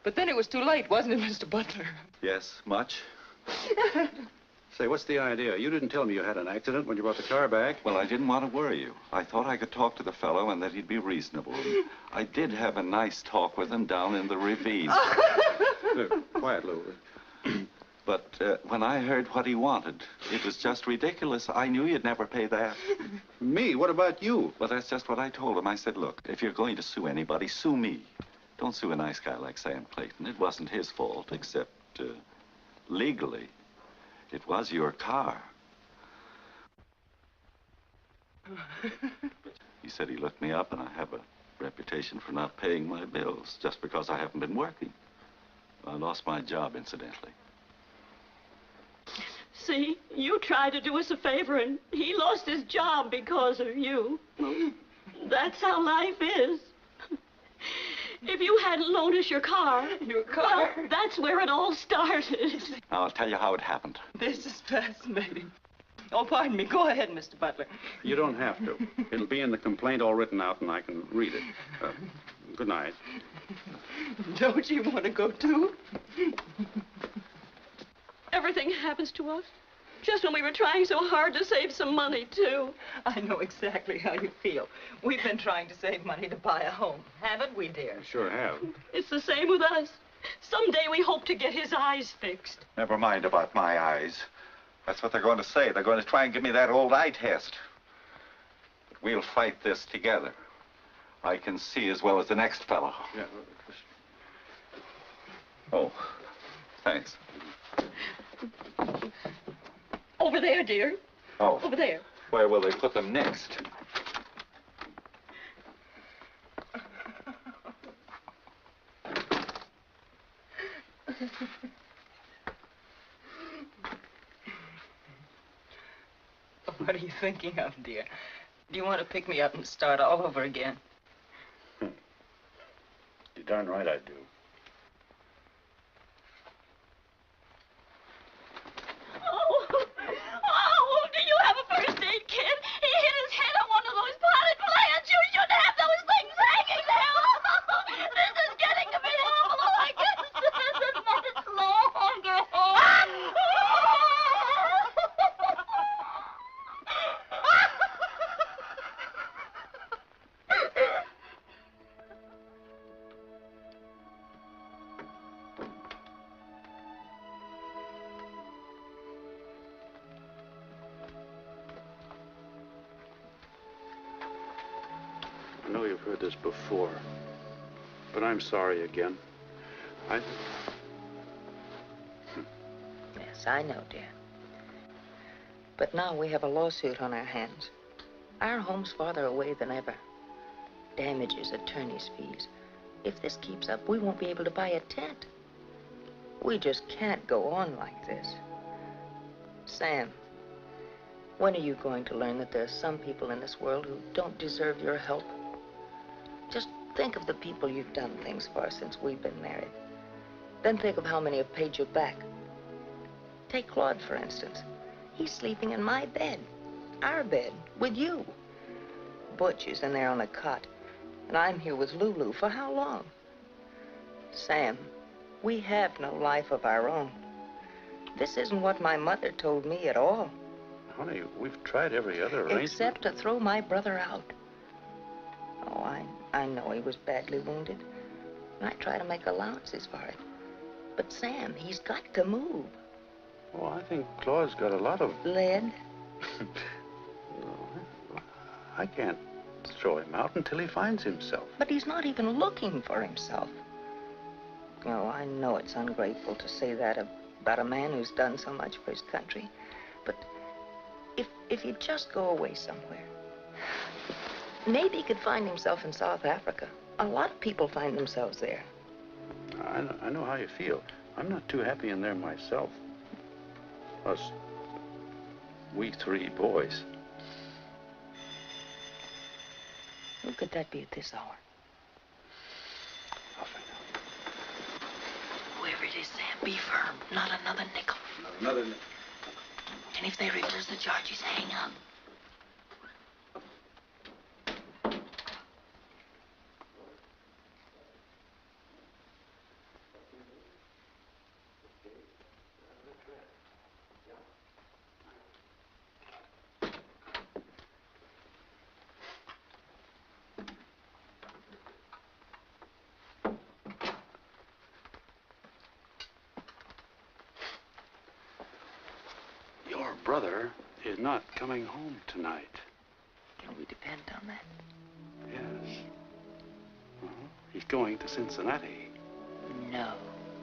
But then it was too late, wasn't it, Mr. Butler? Yes, much. Say, what's the idea? You didn't tell me you had an accident when you brought the car back. Well, I didn't want to worry you. I thought I could talk to the fellow and that he'd be reasonable. I did have a nice talk with him down in the ravine. Quiet, Lou. But when I heard what he wanted, it was just ridiculous. I knew you'd never pay that. Me? What about you? Well, that's just what I told him. I said, look, if you're going to sue anybody, sue me. Don't sue a nice guy like Sam Clayton. It wasn't his fault, except legally. It was your car. He said he looked me up, and I have a reputation for not paying my bills just because I haven't been working. I lost my job, incidentally. See, you tried to do us a favor, and he lost his job because of you. That's how life is. If you hadn't loaned us your car... Your car? Well, that's where it all started. Now, I'll tell you how it happened. This is fascinating. Oh, pardon me. Go ahead, Mr. Butler. You don't have to. It'll be in the complaint all written out, and I can read it. Good night. Don't you want to go, too? Everything happens to us. Just when we were trying so hard to save some money, too. I know exactly how you feel. We've been trying to save money to buy a home. Haven't we, dear? Sure have. It's the same with us. Someday we hope to get his eyes fixed. Never mind about my eyes. That's what they're going to say. They're going to try and give me that old eye test. But we'll fight this together. I can see as well as the next fellow. Yeah. Oh, thanks. Over there, dear. Oh. Over there. Where will they put them next? What are you thinking of, dear? Do you want to pick me up and start all over again? You're darn right I do. Oh, do you have a first aid kit? He hit his head on one of those potted plants. You should have those things hanging there. This is getting to be awful. I can't stand it much longer. heard this before. But I'm sorry again. Yes, I know, dear. But now we have a lawsuit on our hands. Our home's farther away than ever. Damages, attorney's fees. If this keeps up, we won't be able to buy a tent. We just can't go on like this. Sam, when are you going to learn that there are some people in this world who don't deserve your help? Just think of the people you've done things for since we've been married. Then think of how many have paid you back. Take Claude, for instance. He's sleeping in my bed, our bed, with you. Butch is in there on a cot, and I'm here with Lulu. For how long? Sam, we have no life of our own. This isn't what my mother told me at all. Honey, we've tried every other arrangement. Except to throw my brother out. Oh, I know he was badly wounded. And I try to make allowances for it. But Sam, he's got to move. Oh, I think Claude's got a lot of... Lead? I can't throw him out until he finds himself. But he's not even looking for himself. Oh, I know it's ungrateful to say that about a man who's done so much for his country. But if he'd just go away somewhere, maybe he could find himself in South Africa. A lot of people find themselves there. I know how you feel. I'm not too happy in there myself. Us, we three boys. Who could that be at this hour? I'll find out. Whoever it is, Sam, be firm. Not another nickel. Another nickel. And if they reverse the charges, hang up. Your brother is not coming home tonight. Can we depend on that? Yes. He's going to Cincinnati. No.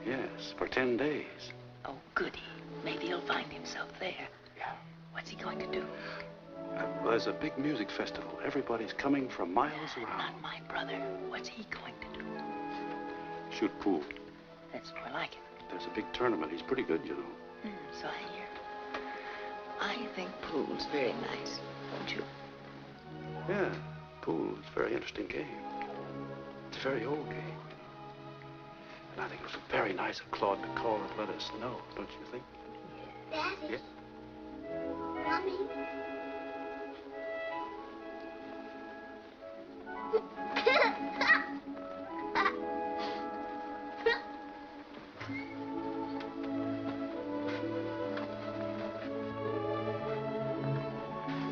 Yes, for 10 days. Oh, goody. Maybe he'll find himself there. Yeah. What's he going to do? There's a big music festival. Everybody's coming from miles around. Not my brother. What's he going to do? Shoot pool. That's more like it. There's a big tournament. He's pretty good, you know. So I hear. I think pool's very nice, don't you? Yeah, pool is a very interesting game. It's a very old game. And I think it was very nice of Claude to call and let us know, don't you think? Daddy. Yeah? Mommy.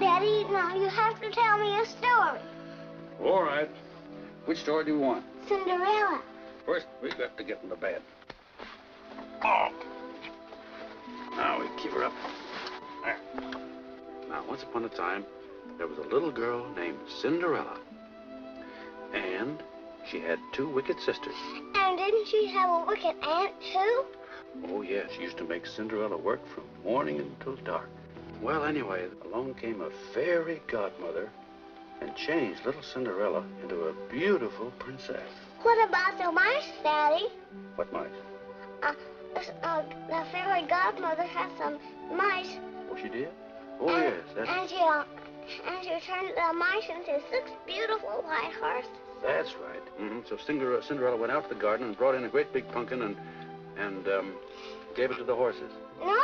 Daddy, now you have to tell me a story. All right. Which story do you want? Cinderella. First, we've got to get in the bed. Oh. Now we keep her up. There. Now, once upon a time, there was a little girl named Cinderella. And she had 2 wicked sisters. And didn't she have a wicked aunt, too? Oh, yes. She used to make Cinderella work from morning until dark. Well, anyway, along came a fairy godmother and changed little Cinderella into a beautiful princess. What about the mice, Daddy? What mice? The fairy godmother had some mice. Oh, she did? Oh, yes. And she turned the mice into 6 beautiful white horses. That's right. Mm-hmm. So Cinderella went out to the garden and brought in a great big pumpkin and gave it to the horses. No.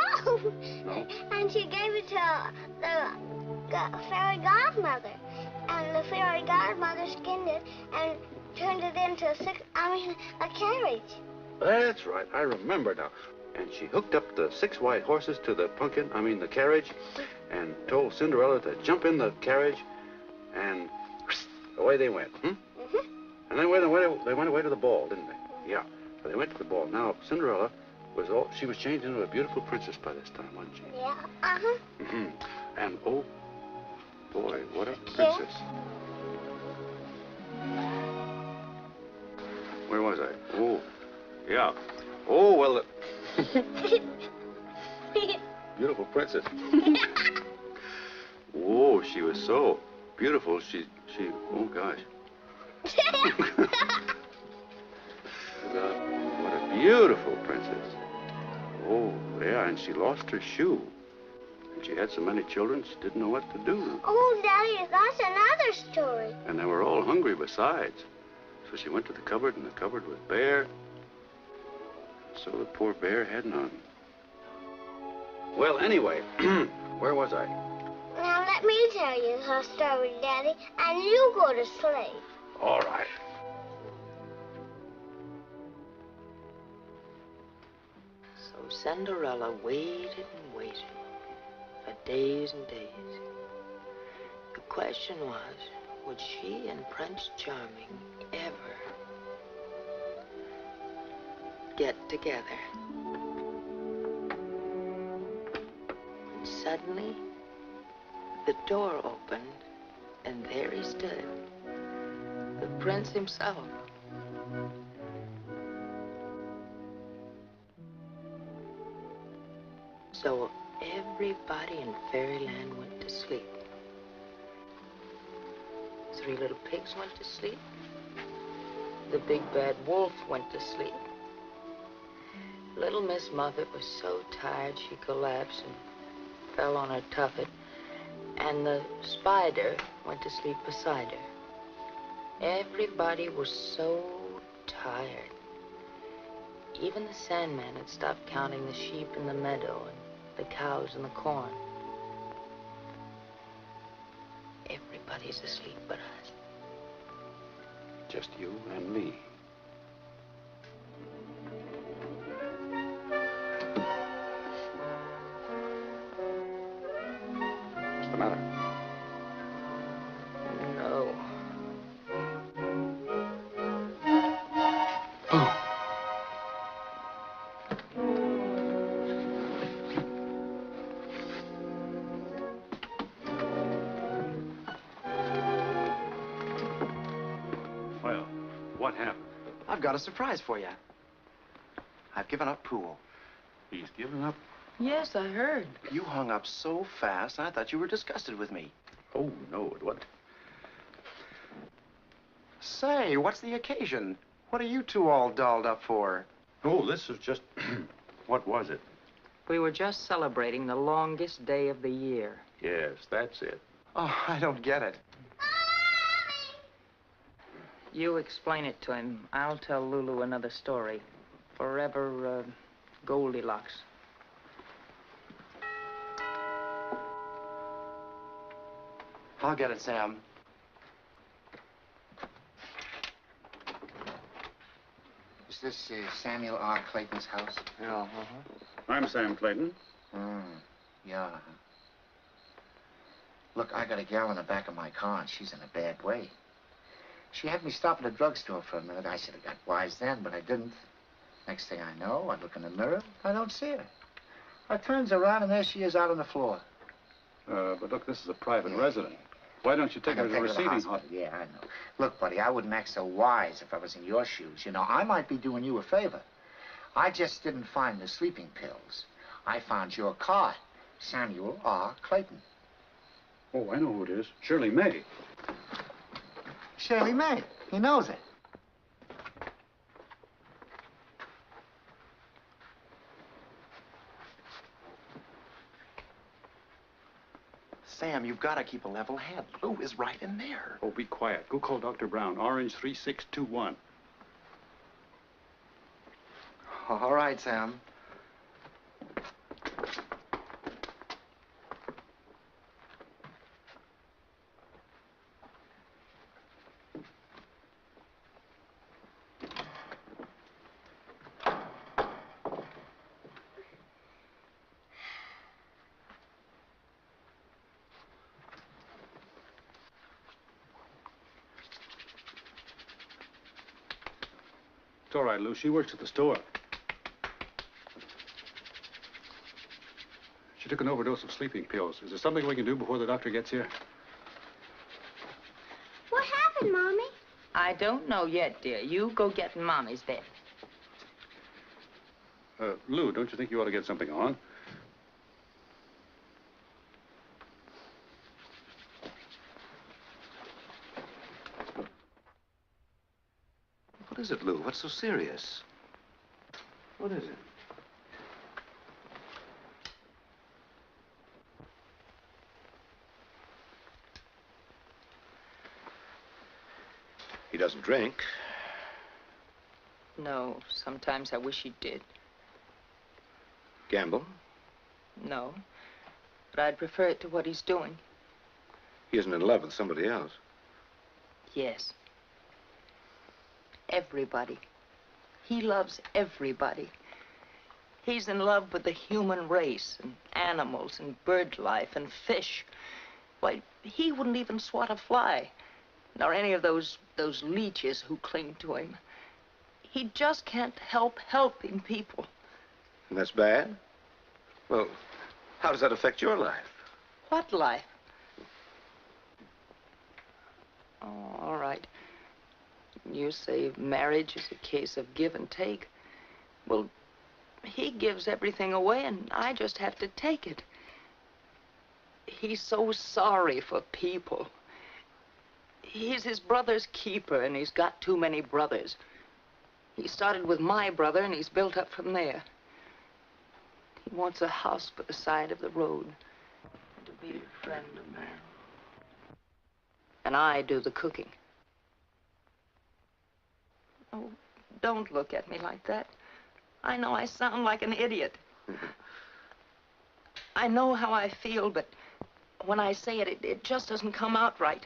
No? And she gave it to the fairy godmother. And the fairy godmother skinned it and turned it into a carriage. That's right. I remember now. And she hooked up the 6 white horses to the the carriage, and told Cinderella to jump in the carriage, and away they went. Mm-hmm. And they went away to the ball, didn't they? Yeah. So they went to the ball. Now, Cinderella she was changed into a beautiful princess by this time, wasn't she? Yeah. Uh-huh. Mm-hmm. And, oh, boy, what a princess. Yeah. Where was I? Oh, yeah. Oh, well, beautiful princess. Oh, she was so beautiful. Oh, gosh. What a beautiful princess. Oh, yeah, and she lost her shoe. And she had so many children, she didn't know what to do. Oh, Daddy, that's another story. And they were all hungry besides. So she went to the cupboard, and the cupboard was bare. So the poor bear had none. Well, anyway, where was I? Now, let me tell you her story, Daddy, and you go to sleep. All right. So Cinderella waited and waited for days and days. The question was, would she and Prince Charming ever get together? And suddenly, the door opened, and there he stood, the prince himself. So everybody in Fairyland went to sleep. 3 little pigs went to sleep. The big bad wolf went to sleep. Little Miss Muffet was so tired she collapsed and fell on her tuffet. And the spider went to sleep beside her. Everybody was so tired. Even the Sandman had stopped counting the sheep in the meadow and the cows in the corn. Everybody's asleep but us. Just you and me. What's the matter? No. Well, what happened? I've got a surprise for you. I've given up pool. He's given up? Yes, I heard. You hung up so fast, I thought you were disgusted with me. Oh, no, it wasn't. Say, what's the occasion? What are you two all dolled up for? Oh, this is just... What was it? We were just celebrating the longest day of the year. Yes, that's it. Oh, I don't get it. You explain it to him. I'll tell Lulu another story. Forever, Goldilocks. I'll get it, Sam. Is this Samuel R. Clayton's house? Yeah, I'm Sam Clayton. Yeah. Look, I got a gal in the back of my car, and she's in a bad way. She had me stop at a drugstore for a minute. I should have got wise then, but I didn't. Next thing I know, I look in the mirror, I don't see her. I turns around, and there she is out on the floor. But look, this is a private residence. Why don't you take her to the receiving hospital? Yeah, I know. Look, buddy, I wouldn't act so wise if I was in your shoes. You know, I might be doing you a favor. I just didn't find the sleeping pills. I found your card, Samuel R. Clayton. Oh, I know who it is. Shirley May. Shirley May. He knows it. Sam, you've got to keep a level head. Lou is right in there. Oh, be quiet. Go call Dr. Brown. Orange 3621. All right, Sam. It's all right, Lou. She works at the store. She took an overdose of sleeping pills. Is there something we can do before the doctor gets here? What happened, Mommy? I don't know yet, dear. You go get in Mommy's bed. Lou, don't you think you ought to get something on? What is it, Lou? What's so serious? What is it? He doesn't drink. No, sometimes I wish he did. Gamble? No, but I'd prefer it to what he's doing. He isn't in love with somebody else. Yes. Everybody. He loves everybody. He's in love with the human race and animals and bird life and fish. Why, he wouldn't even swat a fly, nor any of those leeches who cling to him. He just can't help helping people. And that's bad? Well, how does that affect your life? What life? Oh, all right. You say marriage is a case of give and take. Well, he gives everything away, and I just have to take it. He's so sorry for people. He's his brother's keeper, and he's got too many brothers. He started with my brother, and he's built up from there. He wants a house by the side of the road, and to be a friend of mine. And I do the cooking. Oh, don't look at me like that. I know I sound like an idiot. I know how I feel, but when I say it, it just doesn't come out right.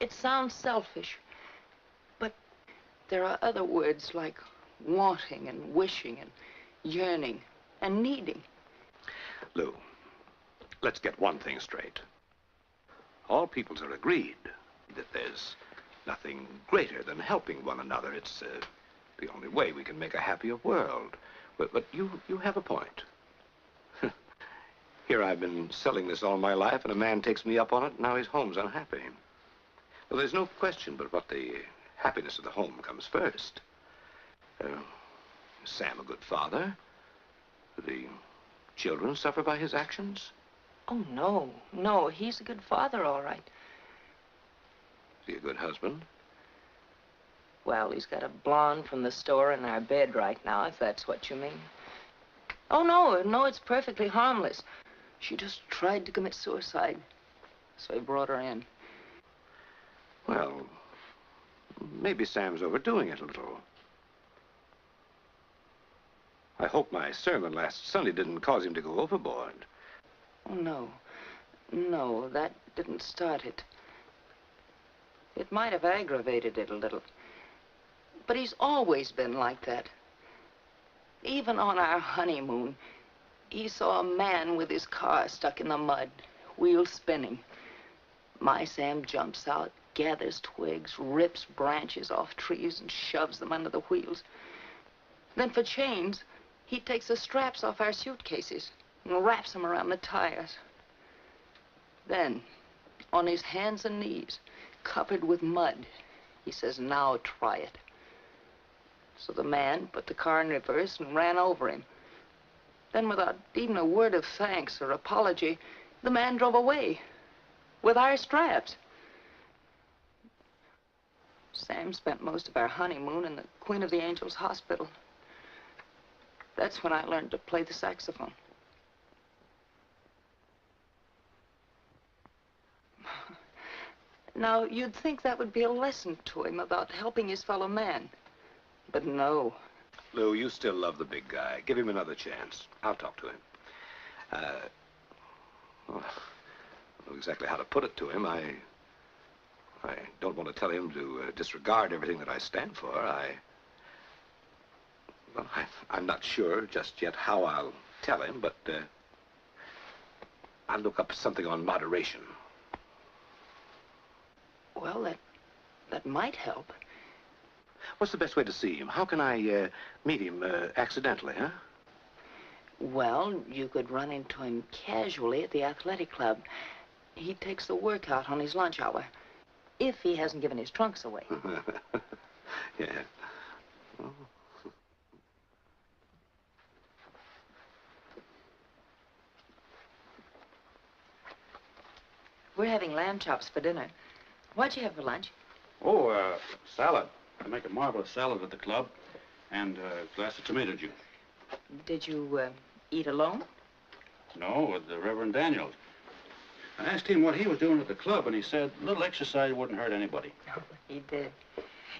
It sounds selfish, but there are other words like wanting and wishing and yearning and needing. Lou, let's get one thing straight. All peoples are agreed that there's nothing greater than helping one another. It's the only way we can make a happier world. But you have a point. Here I've been selling this all my life, and a man takes me up on it, and now his home's unhappy. Well, there's no question but what the happiness of the home comes first. Is Sam a good father? Do the children suffer by his actions? Oh, no, no, he's a good father, all right. Is he a good husband? Well, he's got a blonde from the store in our bed right now, if that's what you mean. Oh, no, it's perfectly harmless. She just tried to commit suicide, so he brought her in. Well, maybe Sam's overdoing it a little. I hope my sermon last Sunday didn't cause him to go overboard. Oh, no, that didn't start it. It might have aggravated it a little. But he's always been like that. Even on our honeymoon, he saw a man with his car stuck in the mud, wheels spinning. My Sam jumps out, gathers twigs, rips branches off trees, and shoves them under the wheels. Then for chains, he takes the straps off our suitcases and wraps them around the tires. Then, on his hands and knees, covered with mud, he says, "Now try it." So the man put the car in reverse and ran over him. Then, without even a word of thanks or apology, the man drove away with our straps. Sam spent most of our honeymoon in the Queen of the Angels hospital. That's when I learned to play the saxophone. Now, you'd think that would be a lesson to him about helping his fellow man. But no. Lou, you still love the big guy. Give him another chance. I'll talk to him. Well, I don't know exactly how to put it to him. I don't want to tell him to disregard everything that I stand for. Well, I'm not sure just yet how I'll tell him, but I'll look up something on moderation. Well, that might help. What's the best way to see him? How can I meet him accidentally, huh? Well, you could run into him casually at the athletic club. He takes the workout on his lunch hour. If he hasn't given his trunks away. Yeah. Oh. We're having lamb chops for dinner. What'd you have for lunch? Oh, salad. I make a marvelous salad at the club. And a glass of tomato juice. Did you eat alone? No, with the Reverend Daniels. I asked him what he was doing at the club, and he said a little exercise wouldn't hurt anybody. He did.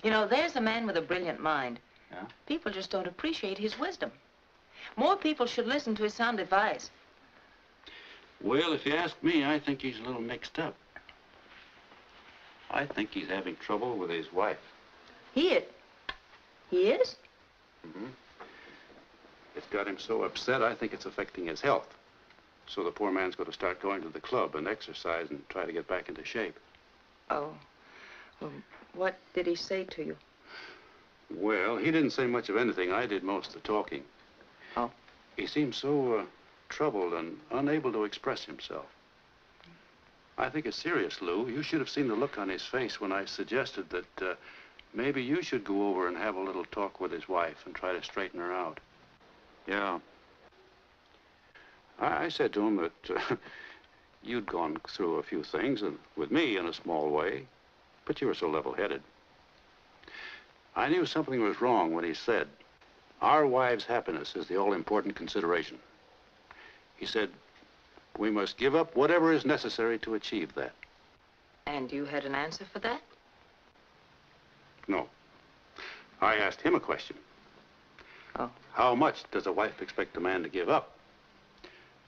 You know, there's a man with a brilliant mind. Yeah? People just don't appreciate his wisdom. More people should listen to his sound advice. Well, if you ask me, I think he's a little mixed up. I think he's having trouble with his wife. He is? Mm-hmm. It's got him so upset, I think it's affecting his health. So the poor man's going to start going to the club and exercise and try to get back into shape. Oh. Well, what did he say to you? Well, he didn't say much of anything. I did most of the talking. Oh. He seemed so troubled and unable to express himself. I think it's serious, Lou. You should have seen the look on his face when I suggested that maybe you should go over and have a little talk with his wife and try to straighten her out. Yeah. I said to him that you'd gone through a few things, and with me in a small way, but you were so level-headed. I knew something was wrong when he said, our wives' happiness is the all-important consideration. He said, we must give up whatever is necessary to achieve that. And you had an answer for that? No. I asked him a question. Oh. How much does a wife expect a man to give up?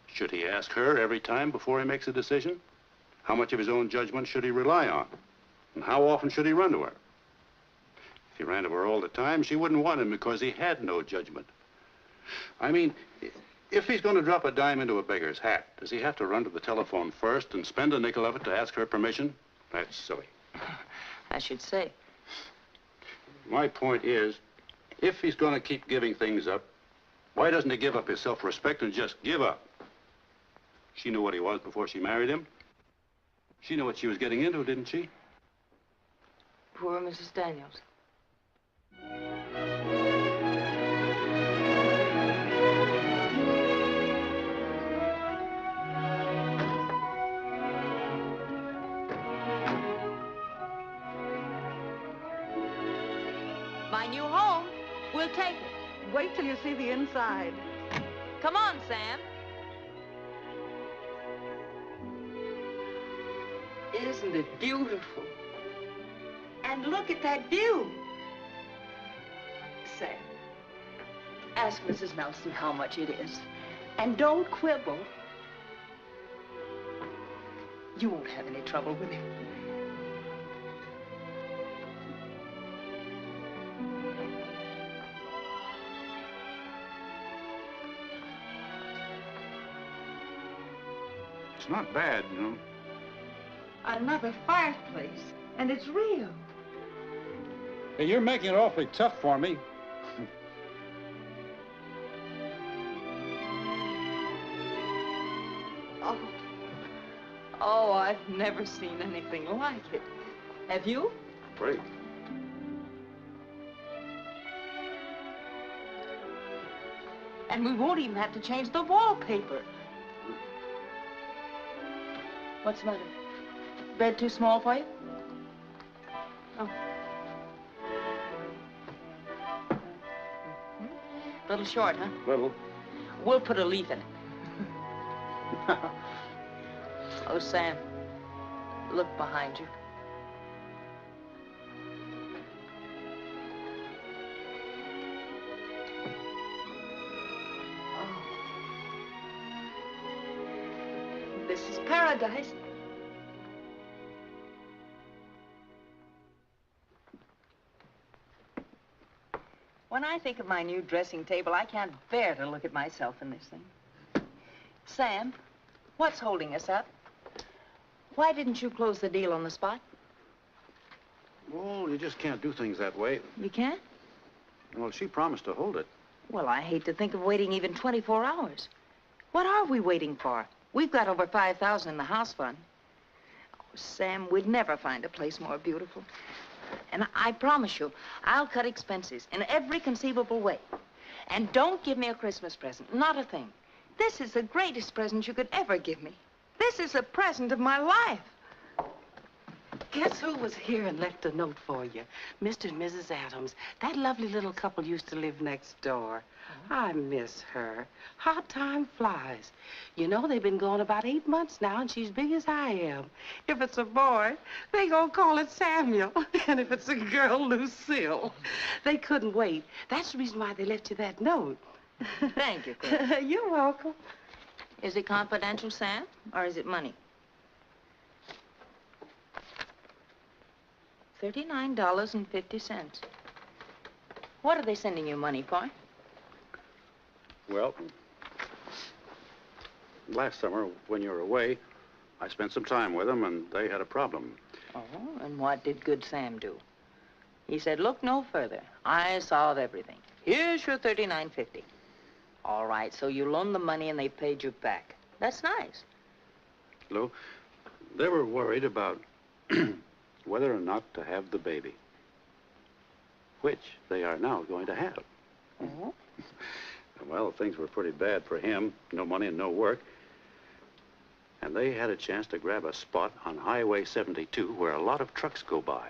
Should he ask her every time before he makes a decision? How much of his own judgment should he rely on? And how often should he run to her? If he ran to her all the time, she wouldn't want him because he had no judgment. I mean, if he's going to drop a dime into a beggar's hat, does he have to run to the telephone first and spend a nickel of it to ask her permission? That's silly. I should say. My point is, if he's going to keep giving things up, why doesn't he give up his self-respect and just give up? She knew what he was before she married him. She knew what she was getting into, didn't she? Poor Mrs. Daniels. My new home. We'll take it. Wait till you see the inside. Come on, Sam. Isn't it beautiful? And look at that view. Sam, ask Mrs. Nelson how much it is. And don't quibble. You won't have any trouble with him. It's not bad, you know. Another fireplace, and it's real. Hey, you're making it awfully tough for me. Oh, I've never seen anything like it. Have you? Great. And we won't even have to change the wallpaper. What's the matter? Bed too small for you? Oh. Little short, huh? Little. We'll put a leaf in it. Oh, Sam, look behind you. Oh. This is paradise. When I think of my new dressing table, I can't bear to look at myself in this thing. Sam, what's holding us up? Why didn't you close the deal on the spot? Well, you just can't do things that way. You can't? Well, she promised to hold it. Well, I hate to think of waiting even 24 hours. What are we waiting for? We've got over $5,000 in the house fund. Sam, we'd never find a place more beautiful. And I promise you, I'll cut expenses in every conceivable way. And don't give me a Christmas present, not a thing. This is the greatest present you could ever give me. This is the present of my life. Guess who was here and left a note for you? Mr. and Mrs. Adams. That lovely little couple used to live next door. I miss her. How time flies. You know, they've been gone about 8 months now, and she's big as I am. If it's a boy, they gonna call it Samuel. And if it's a girl, Lucille. They couldn't wait. That's the reason why they left you that note. Thank you, Chris. You're welcome. Is it confidential, Sam, or is it money? $39.50. What are they sending you money for? Well, last summer, when you were away, I spent some time with them, and they had a problem. Oh, and what did good Sam do? He said, look no further. I solve everything. Here's your $39.50. All right, so you loaned the money and they paid you back. That's nice. Lou, they were worried about whether or not to have the baby, which they are now going to have. Oh? Well, things were pretty bad for him. No money and no work. And they had a chance to grab a spot on Highway 72 where a lot of trucks go by.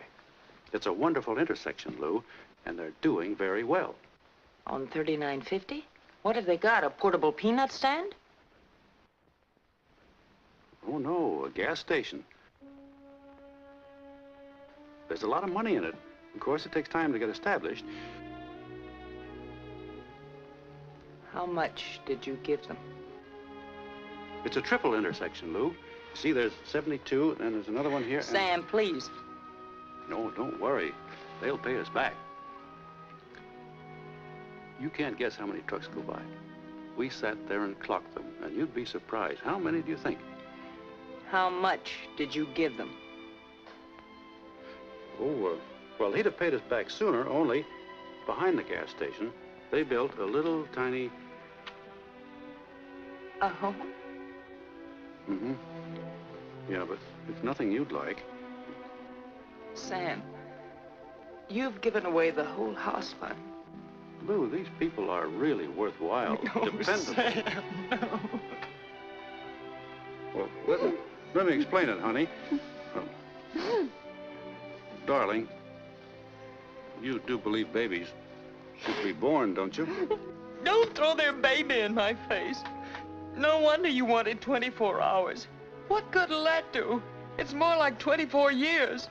It's a wonderful intersection, Lou, and they're doing very well. On $39.50? What have they got, a portable peanut stand? Oh, no, a gas station. There's a lot of money in it. Of course, it takes time to get established. How much did you give them? It's a triple intersection, Lou. You see, there's 72, and there's another one here. Sam, please. No, don't worry. They'll pay us back. You can't guess how many trucks go by. We sat there and clocked them, and you'd be surprised. How many do you think? How much did you give them? Oh, well, he'd have paid us back sooner, only behind the gas station, they built a little tiny... A home? Mm-hmm. Yeah, but it's nothing you'd like. Sam, you've given away the whole house fund. Lou, these people are really worthwhile. No, Dependable. Sam, no. Well, let me explain it, honey. Darling, you do believe babies should be born, don't you? Don't throw their baby in my face. No wonder you wanted 24 hours. What good'll that do? It's more like 24 years.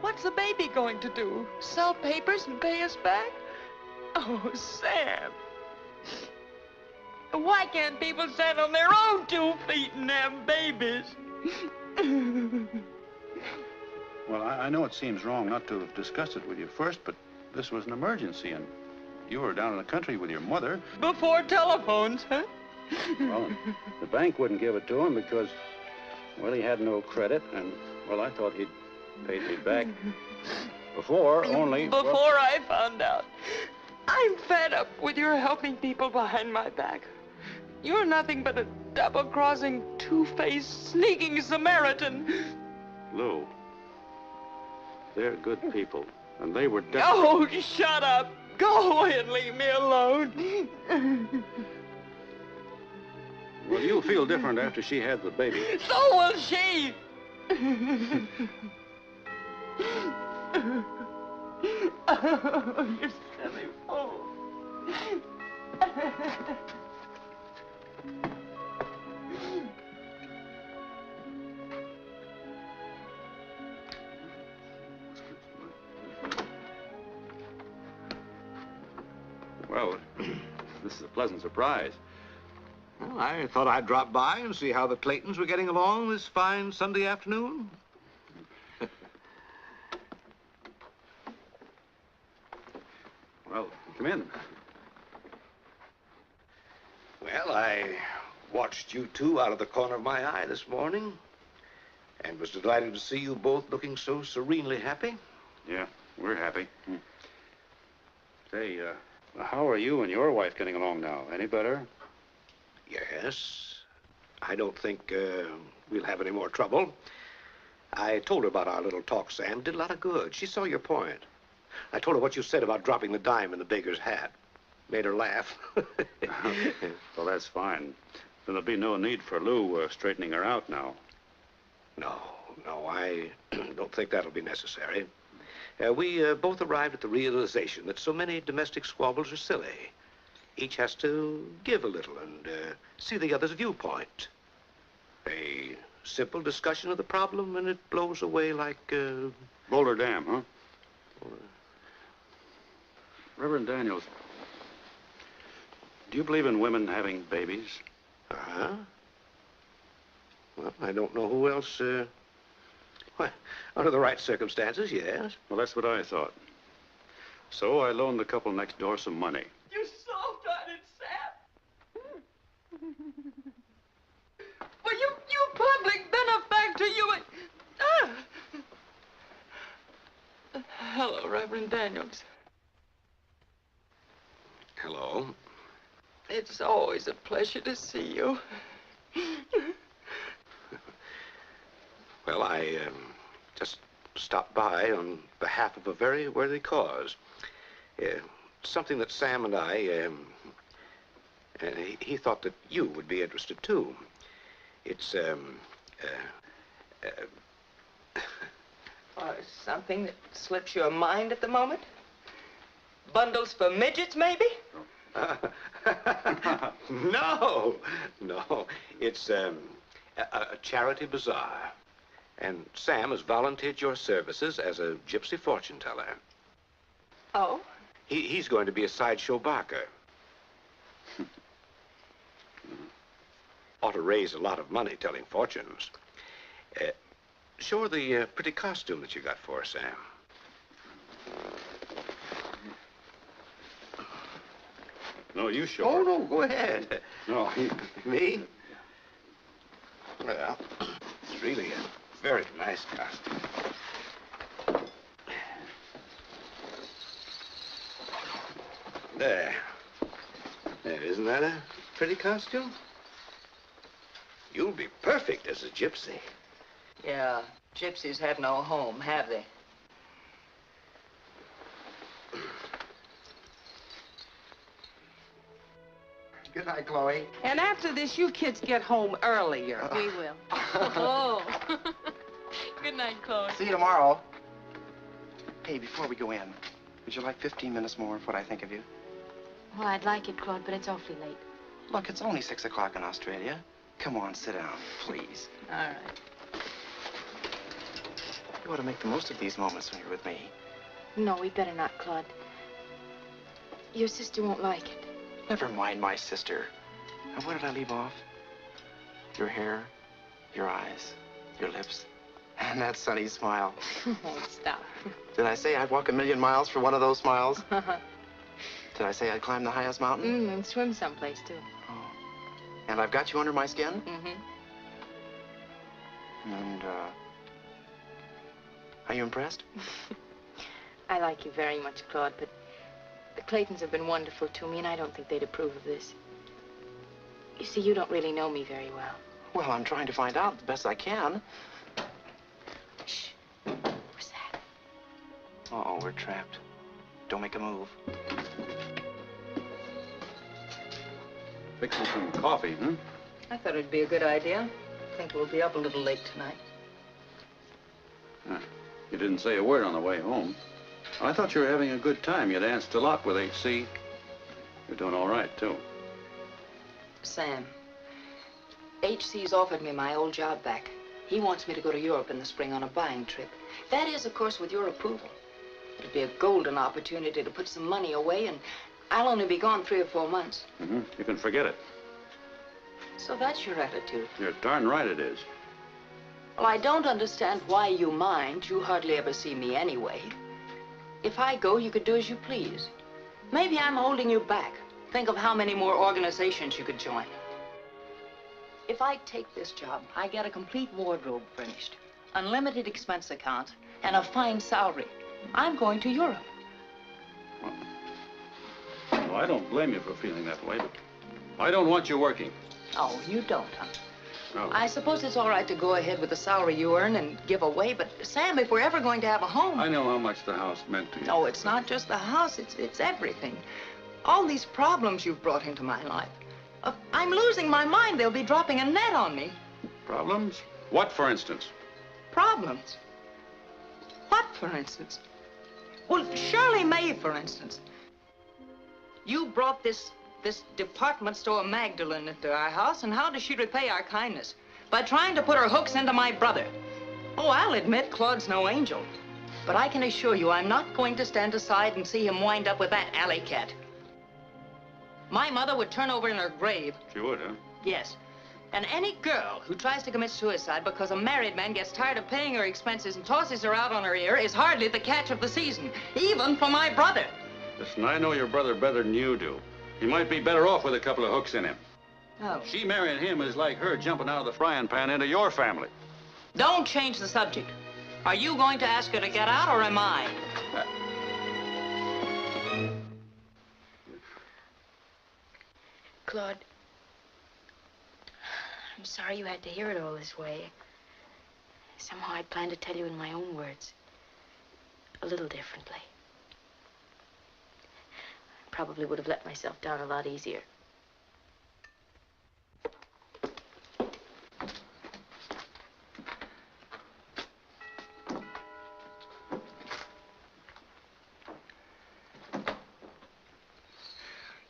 What's the baby going to do? Sell papers and pay us back? Oh, Sam. Why can't people stand on their own 2 feet and have babies? Well, I know it seems wrong not to have discussed it with you first, but this was an emergency, and you were down in the country with your mother. Before telephones, huh? Well, the bank wouldn't give it to him because, well, he had no credit, and, well, I thought he'd paid me back before, only... Before I found out. I'm fed up with your helping people behind my back. You're nothing but a double-crossing, two-faced, sneaking Samaritan. Lou, they're good people, and they were desperate. Oh, shut up. Go away and leave me alone. Well, you'll feel different after she has the baby. So will she. Oh, you silly fool. Well, this is a pleasant surprise. Well, I thought I'd drop by and see how the Claytons were getting along this fine Sunday afternoon. Well, come in. Well, I watched you two out of the corner of my eye this morning and was delighted to see you both looking so serenely happy. Yeah, we're happy. Say, how are you and your wife getting along now? Any better? Yes. I don't think we'll have any more trouble. I told her about our little talk, Sam. Did a lot of good. She saw your point. I told her what you said about dropping the dime in the baker's hat. Made her laugh. Well, that's fine. Then there'll be no need for Lou straightening her out now. No, I don't think that'll be necessary. We both arrived at the realization that so many domestic squabbles are silly. Each has to give a little and see the other's viewpoint. A simple discussion of the problem and it blows away like... Boulder Dam, huh? Reverend Daniels, do you believe in women having babies? Uh-huh. Well, I don't know who else... Well, under the right circumstances, yes. Well, that's what I thought. So I loaned the couple next door some money. You soft-hearted sap. Well, you public benefactor, you... Hello, Reverend Daniels. Hello. It's always a pleasure to see you. Well, I just stopped by on behalf of a very worthy cause. Something that Sam and I, he thought that you would be interested too. It's, Something that slips your mind at the moment? Bundles for midgets, maybe? No. It's a charity bazaar. And Sam has volunteered your services as a gypsy fortune teller. Oh? He's going to be a sideshow barker. Ought to raise a lot of money telling fortunes. Show her the pretty costume that you got for her, Sam. No, you show Oh, her. no, go ahead. No. Me? Well, it's really a very nice costume. There. Isn't that a pretty costume? You'll be perfect as a gypsy. Yeah, gypsies have no home, have they? Good night, Chloe. And after this, you kids get home earlier. We will. Oh. Good night, Chloe. See you tomorrow. Hey, before we go in, would you like 15 minutes more of what I think of you? Well, I'd like it, Claude, but it's awfully late. Look, it's only 6 o'clock in Australia. Come on, sit down, please. All right. You ought to make the most of these moments when you're with me. No, we'd better not, Claude. Your sister won't like it. Never mind my sister. And where did I leave off? Your hair, your eyes, your lips, and that sunny smile. Oh, stop. Did I say I'd walk 1,000,000 miles for one of those smiles? Did I say I'd climb the highest mountain? And swim someplace, too. Oh. And I've got you under my skin? Mm-hmm. And, are you impressed? I like you very much, Claude, but the Claytons have been wonderful to me, and I don't think they'd approve of this. You see, you don't really know me very well. Well, I'm trying to find out the best I can. Shh. What's that? Uh-oh, we're trapped. Don't make a move. Fixing some coffee, huh? I thought it'd be a good idea. I think we'll be up a little late tonight. You didn't say a word on the way home. I thought you were having a good time. You danced a lot with H.C. You're doing all right, too. Sam, H.C.'s offered me my old job back. He wants me to go to Europe in the spring on a buying trip. That is, of course, with your approval. It'd be a golden opportunity to put some money away, and I'll only be gone 3 or 4 months. Mm-hmm. You can forget it. So that's your attitude. You're darn right it is. Well, I don't understand why you mind. You hardly ever see me anyway. If I go, you could do as you please. Maybe I'm holding you back. Think of how many more organizations you could join. If I take this job, I get a complete wardrobe furnished, unlimited expense account, and a fine salary. I'm going to Europe. Well, I don't blame you for feeling that way, but I don't want you working. Oh, you don't, huh? Oh. I suppose it's all right to go ahead with the salary you earn and give away, but Sam, if we're ever going to have a home... I know how much the house meant to you. No, it's not just the house, it's everything. All these problems you've brought into my life. I'm losing my mind. They'll be dropping a net on me. Problems? What, for instance? Problems? What, for instance? Well, Shirley May, for instance. You brought this department store Magdalene into our house, and how does she repay our kindness? By trying to put her hooks into my brother. Oh, I'll admit Claude's no angel. But I can assure you I'm not going to stand aside and see him wind up with that alley cat. My mother would turn over in her grave. She would, huh? Yes. And any girl who tries to commit suicide because a married man gets tired of paying her expenses and tosses her out on her ear is hardly the catch of the season, even for my brother. Listen, I know your brother better than you do. He might be better off with a couple of hooks in him. Oh. She marrying him is like her jumping out of the frying pan into your family. Don't change the subject. Are you going to ask her to get out, or am I? Claude, I'm sorry you had to hear it all this way. Somehow I planned to tell you in my own words, a little differently. I probably would have let myself down a lot easier.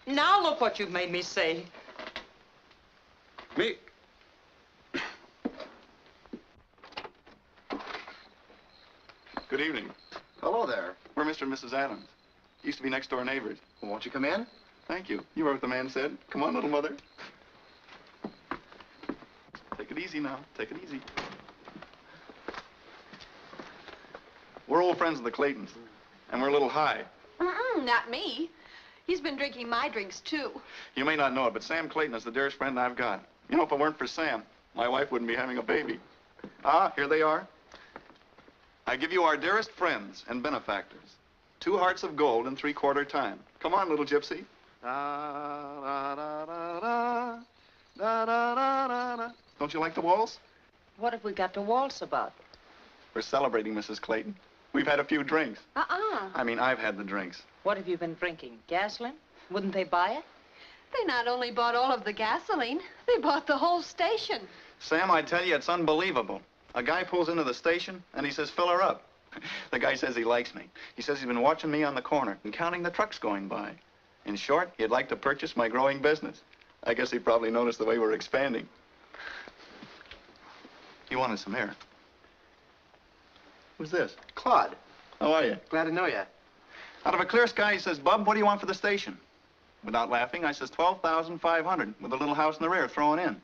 Now look what you've made me say. Me? Good evening. Hello there. We're Mr. and Mrs. Adams. Used to be next door neighbors. Well, won't you come in? Thank you. You heard what the man said. Come on, little mother. Take it easy now. Take it easy. We're old friends of the Claytons, and we're a little high. Not me. He's been drinking my drinks, too. You may not know it, but Sam Clayton is the dearest friend I've got. You know, if it weren't for Sam, my wife wouldn't be having a baby. Ah, here they are. I give you our dearest friends and benefactors. 2 hearts of gold in 3/4 time. Come on, little gypsy. Da, da, da, da, da, da, da, da, da. Don't you like the waltz? What have we got to waltz about? We're celebrating, Mrs. Clayton. We've had a few drinks. I mean, I've had the drinks. What have you been drinking? Gasoline? Wouldn't they buy it? They not only bought all of the gasoline, they bought the whole station. Sam, I tell you, it's unbelievable. A guy pulls into the station, and he says, fill her up. The guy says he likes me. He says he's been watching me on the corner and counting the trucks going by. In short, he'd like to purchase my growing business. I guess he probably noticed the way we're expanding. He wanted some air. Who's this? Claude. How are you? Glad to know you. Out of a clear sky, he says, Bub, what do you want for the station? Without laughing, I says, $12,500 with a little house in the rear thrown in.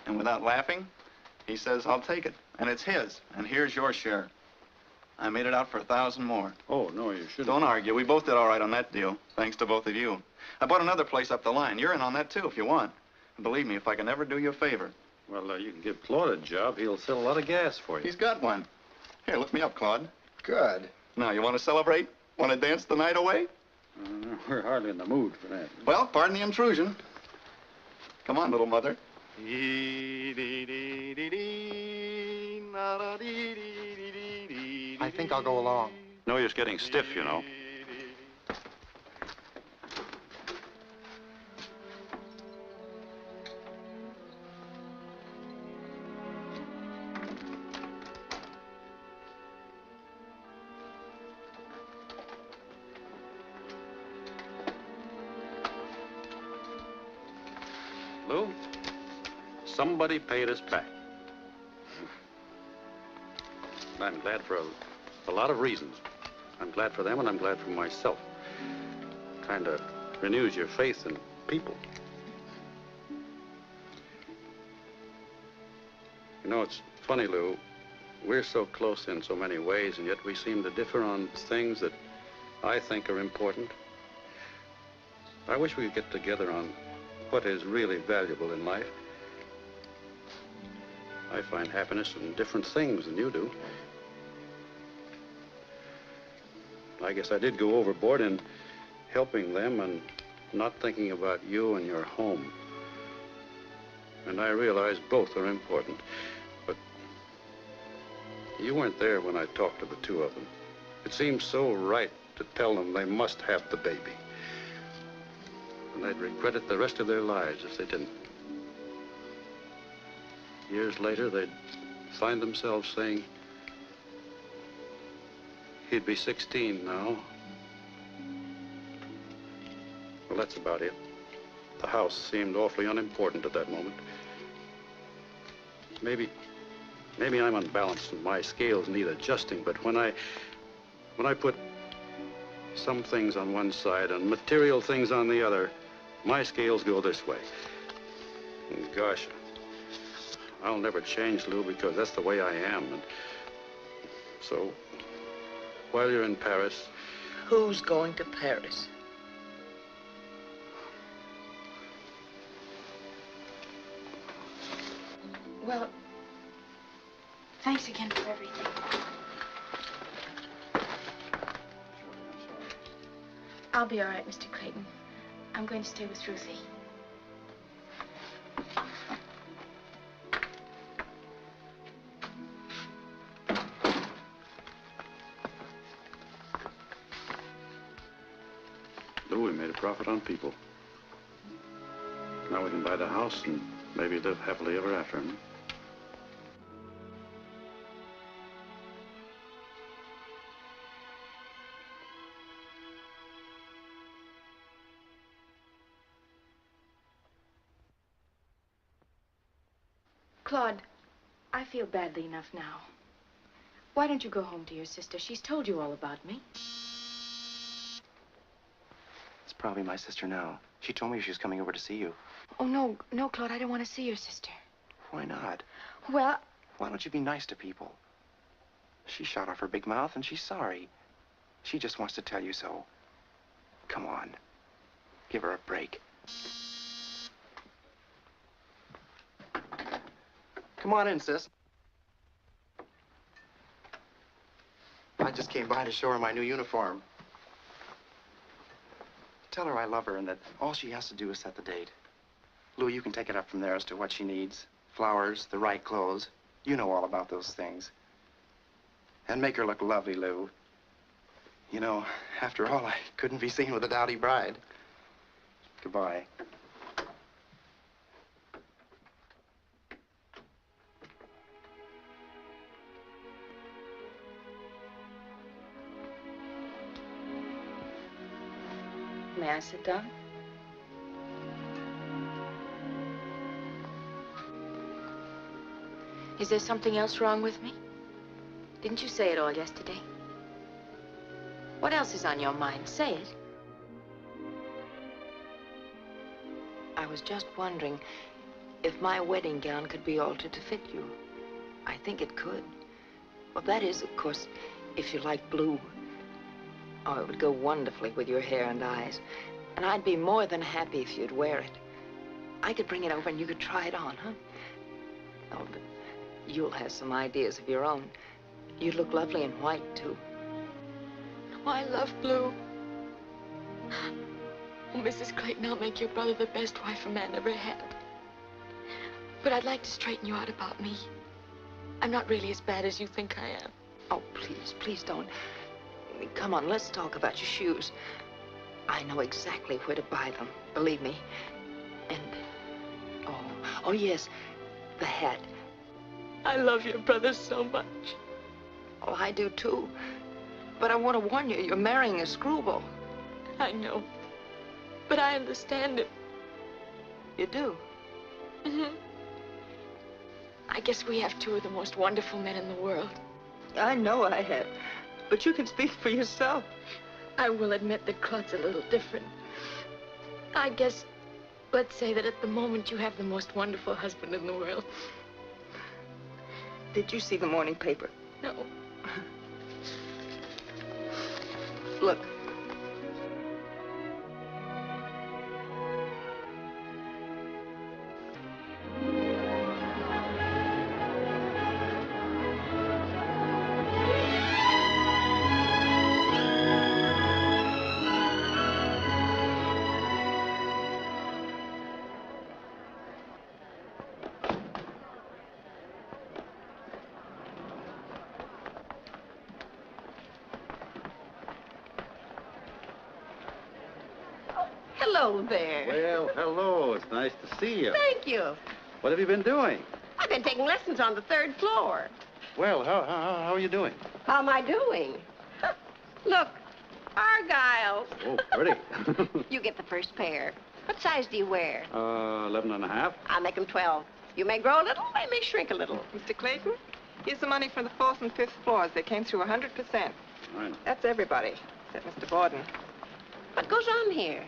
And without laughing, he says, I'll take it. And it's his. And here's your share. I made it out for 1,000 more. Oh, no, you shouldn't. Don't argue. We both did all right on that deal, thanks to both of you. I bought another place up the line. You're in on that, too, if you want. And believe me, if I can ever do you a favor. Well, you can give Claude a job. He'll sell a lot of gas for you. He's got one. Here, lift me up, Claude. Good. Now, you want to celebrate? Want to dance the night away? We're hardly in the mood for that. Well, pardon the intrusion. Come on, little mother. I think I'll go along. No use getting stiff, you know. Lou, somebody paid us back. I'm glad for a lot of reasons. I'm glad for them, and I'm glad for myself. Kind of renews your faith in people. You know, it's funny, Lou. We're so close in so many ways, and yet we seem to differ on things that I think are important. I wish we could get together on what is really valuable in life. I find happiness in different things than you do. I guess I did go overboard in helping them and not thinking about you and your home. And I realize both are important. But you weren't there when I talked to the two of them. It seemed so right to tell them they must have the baby. And they'd regret it the rest of their lives if they didn't. Years later, they'd find themselves saying, he'd be 16 now. Well, that's about it. The house seemed awfully unimportant at that moment. Maybe I'm unbalanced and my scales need adjusting, but when I put some things on one side and material things on the other, my scales go this way. And gosh, I'll never change, Lou, because that's the way I am. And so, while you're in Paris... Who's going to Paris? Well, thanks again for everything. I'll be all right, Mr. Clayton. I'm going to stay with Ruthie. Lou, we made a profit on people. Now we can buy the house and maybe live happily ever after. Hmm? Claude, I feel badly enough now. Why don't you go home to your sister? She's told you all about me. It's probably my sister now. She told me she was coming over to see you. Oh, no, no, Claude, I don't want to see your sister. Why not? Well, Why don't you be nice to people? She shot off her big mouth and she's sorry. She just wants to tell you so. Come on. Give her a break. Come on in, sis. I just came by to show her my new uniform. Tell her I love her and that all she has to do is set the date. Lou, you can take it up from there as to what she needs. Flowers, the right clothes. You know all about those things. And make her look lovely, Lou. You know, after all, I couldn't be seen with a dowdy bride. Goodbye. May I sit down? is there something else wrong with me? Didn't you say it all yesterday? What else is on your mind? Say it. I was just wondering if my wedding gown could be altered to fit you. I think it could. Well, that is, of course, if you like blue. Oh, it would go wonderfully with your hair and eyes. And I'd be more than happy if you'd wear it. I could bring it over and you could try it on, huh? Oh, but you'll have some ideas of your own. You'd look lovely in white, too. Oh, I love blue. Oh, Mrs. Clayton, I'll make your brother the best wife a man ever had. But I'd like to straighten you out about me. I'm not really as bad as you think I am. Oh, please, please don't. Come on, let's talk about your shoes. I know exactly where to buy them, believe me. And, oh yes, the hat. I love your brother so much. Oh, I do too. But I want to warn you, you're marrying a screwball. I know. But I understand him. You do? Mm-hmm. I guess we have two of the most wonderful men in the world. I know I have. But you can speak for yourself. I will admit that Claude's a little different. I guess, let's say that at the moment you have the most wonderful husband in the world. Did you see the morning paper? No. Look. old bear. Well, hello. It's nice to see you. Thank you. What have you been doing? I've been taking lessons on the 3rd floor. Well, how are you doing? How am I doing? Look, Argyle. Oh, pretty. You get the first pair. What size do you wear? 11 and a half. I'll make them 12. You may grow a little, they may shrink a little. Mr. Clayton, here's the money for the 4th and 5th floors. They came through 100%. Right. That's everybody, except Mr. Borden. What goes on here?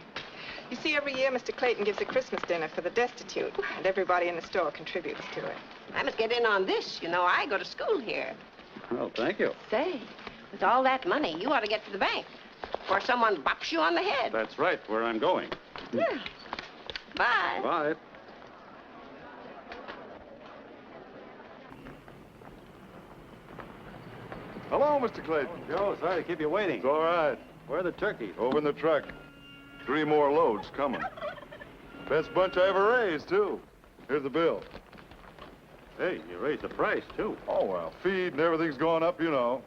You see, every year Mr. Clayton gives a Christmas dinner for the destitute, and everybody in the store contributes to it. I must get in on this. You know, I go to school here. Well, thank you. Say, with all that money, you ought to get to the bank before someone bops you on the head. That's right, where I'm going. Yeah. Bye. Bye. Hello, Mr. Clayton. Joe, sorry to keep you waiting. It's all right. Where are the turkeys? Over in the truck. 3 more loads coming. Best bunch I ever raised, too. Here's the bill. Hey, you raised the price, too. Oh, well, feed and everything's going up, you know.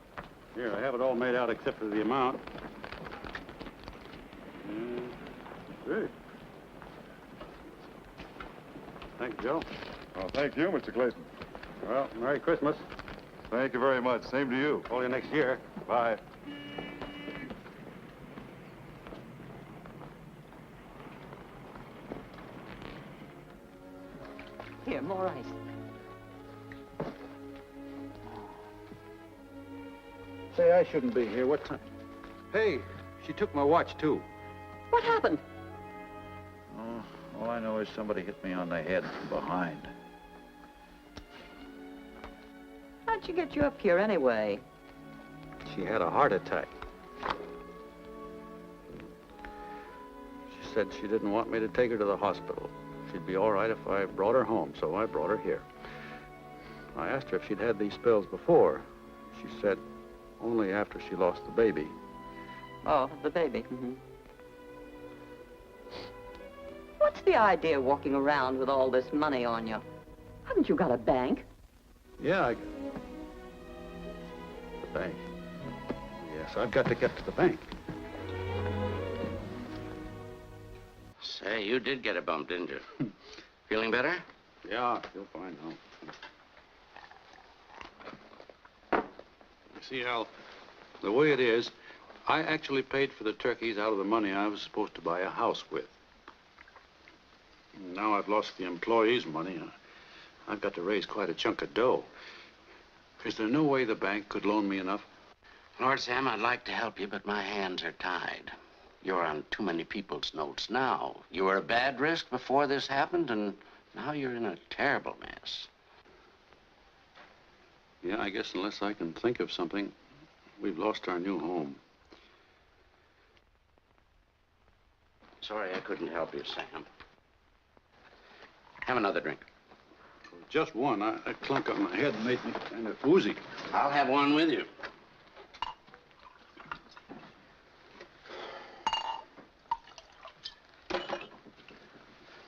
Here, I have it all made out except for the amount. Good. Thank you, Joe. Well, thank you, Mr. Clayton. Well, Merry Christmas. Thank you very much. Same to you. Call you next year. Bye. Here, more ice. Say, I shouldn't be here. What time? Hey, she took my watch, too. What happened? Oh, all I know is somebody hit me on the head from behind. How'd she get you up here anyway? She had a heart attack. She said she didn't want me to take her to the hospital. She'd be all right if I brought her home, so I brought her here. I asked her if she'd had these spells before. She said only after she lost the baby. Oh, the baby. Mm-hmm. What's the idea of walking around with all this money on you? Haven't you got a bank? Yeah, the bank. Yes, I've got to get to the bank. Say, you did get a bump, didn't you? Feeling better? Yeah, I feel fine now. You see, Al, the way it is, I actually paid for the turkeys out of the money I was supposed to buy a house with. Now I've lost the employees' money. I've got to raise quite a chunk of dough. Is there no way the bank could loan me enough? Lord Sam, I'd like to help you, but my hands are tied. You're on too many people's notes now. You were a bad risk before this happened, and now you're in a terrible mess. Yeah, I guess unless I can think of something, we've lost our new home. Sorry I couldn't help you, Sam. Have another drink. Just one. A clunk on my head made me kind of woozy. I'll have one with you.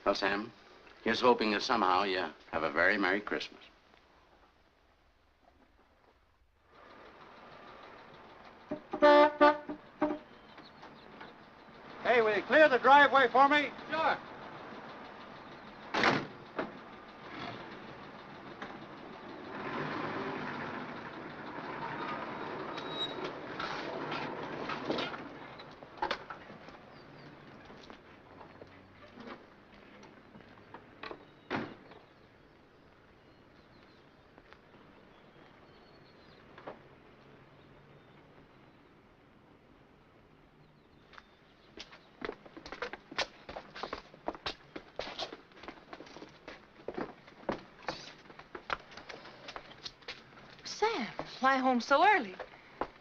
Well, Sam, here's hoping that somehow you have a very Merry Christmas. Hey, will you clear the driveway for me? Sure. Sam, fly home so early.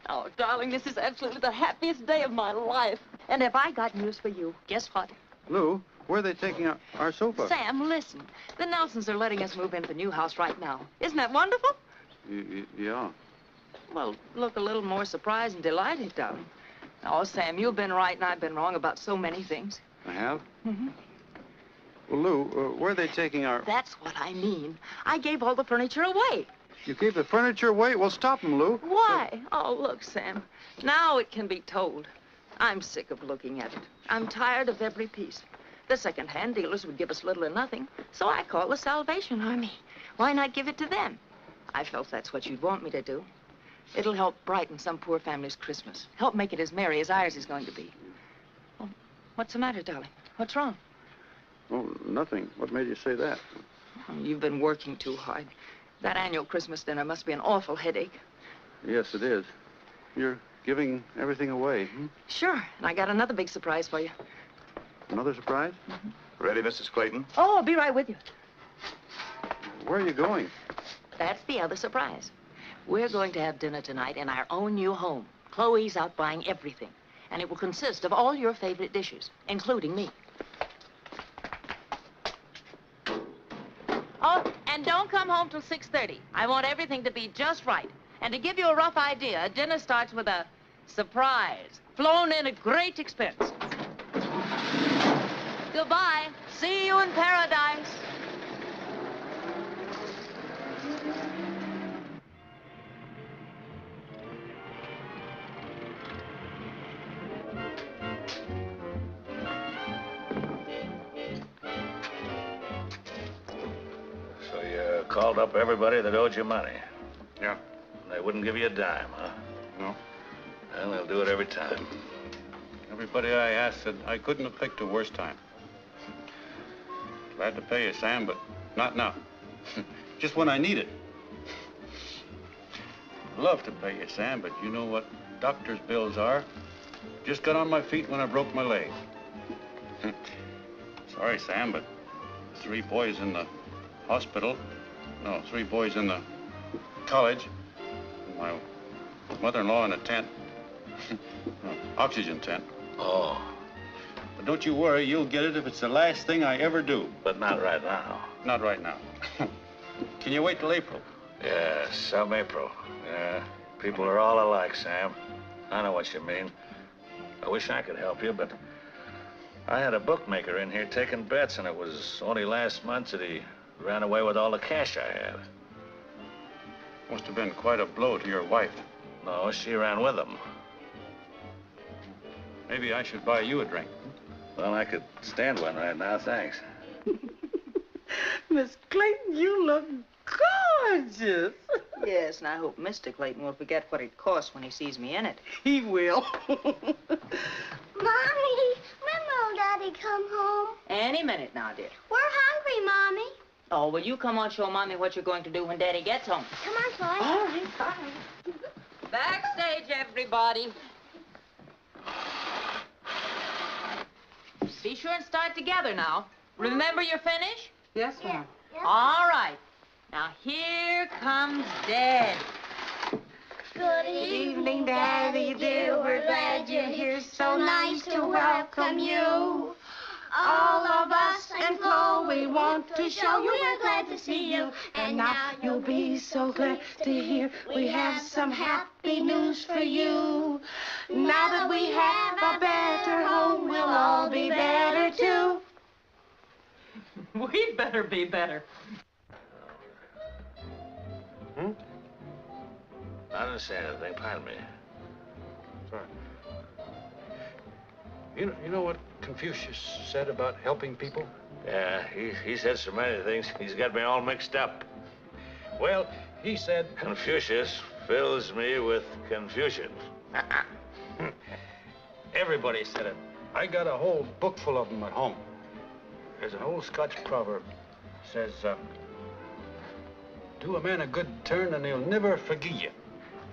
Oh, darling, this is absolutely the happiest day of my life. And have I got news for you? Guess what? Lou, where are they taking our sofa? Sam, listen. The Nelsons are letting us move into the new house right now. Isn't that wonderful? Yeah. Well, look a little more surprised and delighted, darling. Oh, Sam, you've been right and I've been wrong about so many things. I have? Mm-hmm. Well, Lou, where are they taking our... That's what I mean. I gave all the furniture away. You gave the furniture away? Well, stop them, Lou. Why? Oh, look, Sam. Now it can be told. I'm sick of looking at it. I'm tired of every piece. The second-hand dealers would give us little or nothing, so I call the Salvation Army. Why not give it to them? I felt that's what you'd want me to do. It'll help brighten some poor family's Christmas. Help make it as merry as ours is going to be. Oh, what's the matter, darling? What's wrong? Oh, nothing. What made you say that? Oh, you've been working too hard. That annual Christmas dinner must be an awful headache. Yes, it is. You're giving everything away, hmm? Sure, and I got another big surprise for you. Another surprise? Ready, Mrs. Clayton? Oh, I'll be right with you. Where are you going? That's the other surprise. We're going to have dinner tonight in our own new home. Chloe's out buying everything, and it will consist of all your favorite dishes, including me. Oh, and don't come home till 6:30. I want everything to be just right. And to give you a rough idea, dinner starts with a surprise, flown in at great expense. Goodbye. See you in paradise. So you called up everybody that owed you money? Yeah. They wouldn't give you a dime, huh? No. Well, they'll do it every time. Everybody I asked said I couldn't have picked a worse time. Glad to pay you, Sam, but not now. Just when I need it. Love to pay you, Sam, but you know what doctor's bills are. Just got on my feet when I broke my leg. Sorry, Sam, but 3 boys in the hospital. No, 3 boys in the college. My mother-in-law in a tent. Oxygen tent. Oh. But don't you worry, you'll get it if it's the last thing I ever do. But not right now. Not right now. Can you wait till April? Yeah, some April. Yeah, people are all alike, Sam. I know what you mean. I wish I could help you, but I had a bookmaker in here taking bets, and it was only last month that he ran away with all the cash I had. Must have been quite a blow to your wife. No, she ran with him. Maybe I should buy you a drink. Well, I could stand one right now, thanks. Miss Clayton, you look gorgeous. Yes, and I hope Mr. Clayton will forget what it costs when he sees me in it. He will. Mommy, when will Daddy come home? Any minute now, dear. We're hungry, Mommy. Oh, will you come on, show Mommy what you're going to do when Daddy gets home? Come on, Chloe. All right, fine. Backstage, everybody. Be sure and start together now. Remember your finish? Yes, ma'am. Yeah. All right. Now, here comes Dad. Good evening, Daddy dear. We're glad you're here. So nice to welcome you. All of us and Chloe want to show you we're glad to see you. And now you'll be so glad to hear we have some happy news for you. Now that we have a better home, we'll all be better too. We'd better be better. Hmm? I don't understand anything. Pardon me. Sorry. You know what Confucius said about helping people? Yeah, he said so many things. He's got me all mixed up. Well, he said... Confucius fills me with confusion. Everybody said it. I got a whole book full of them at home. There's an old Scotch proverb. Says, do a man a good turn and he'll never forgive you.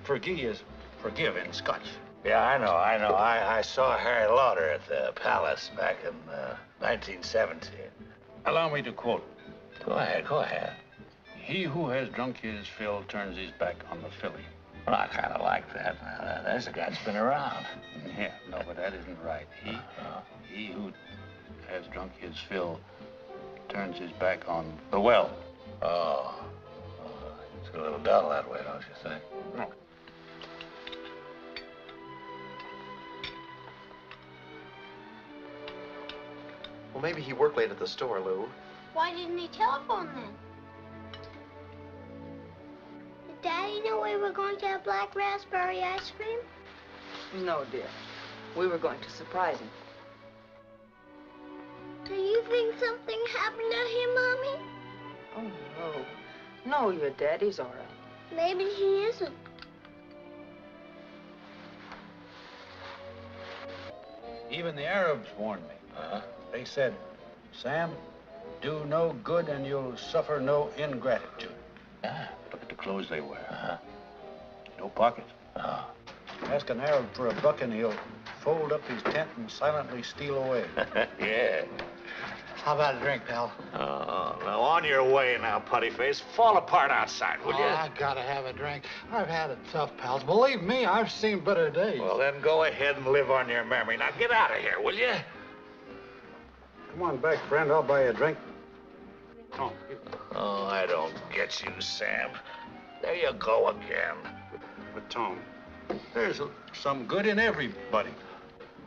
Forgive is forgive in Scotch. Yeah, I know. I saw Harry Lauder at the Palace back in 1917. Allow me to quote. Go ahead. He who has drunk his fill turns his back on the filly. Well, I kind of like that. There's a guy that's been around. Yeah, no, but that isn't right. He who has drunk his fill turns his back on the well. Oh, it's a little dull that way, don't you think? No. Well, maybe he worked late at the store, Lou. Why didn't he telephone then? Did Daddy know we were going to have black raspberry ice cream? No, dear. We were going to surprise him. Do you think something happened to him, Mommy? Oh, no. No, your daddy's all right. Maybe he isn't. Even the Arabs warned me. They said, Sam, do no good and you'll suffer no ingratitude. Look at the clothes they wear. No pockets. Ask an Arab for a buck and he'll fold up his tent and silently steal away. Yeah. How about a drink, pal? Oh, now on your way now, putty face. Fall apart outside, will you? I gotta have a drink. I've had it tough, pals. Believe me, I've seen better days. Well, then go ahead and live on your memory. Now get out of here, will you? Come on back, friend. I'll buy you a drink. Oh, I don't get you, Sam. There you go again. But, Tom, there's some good in everybody.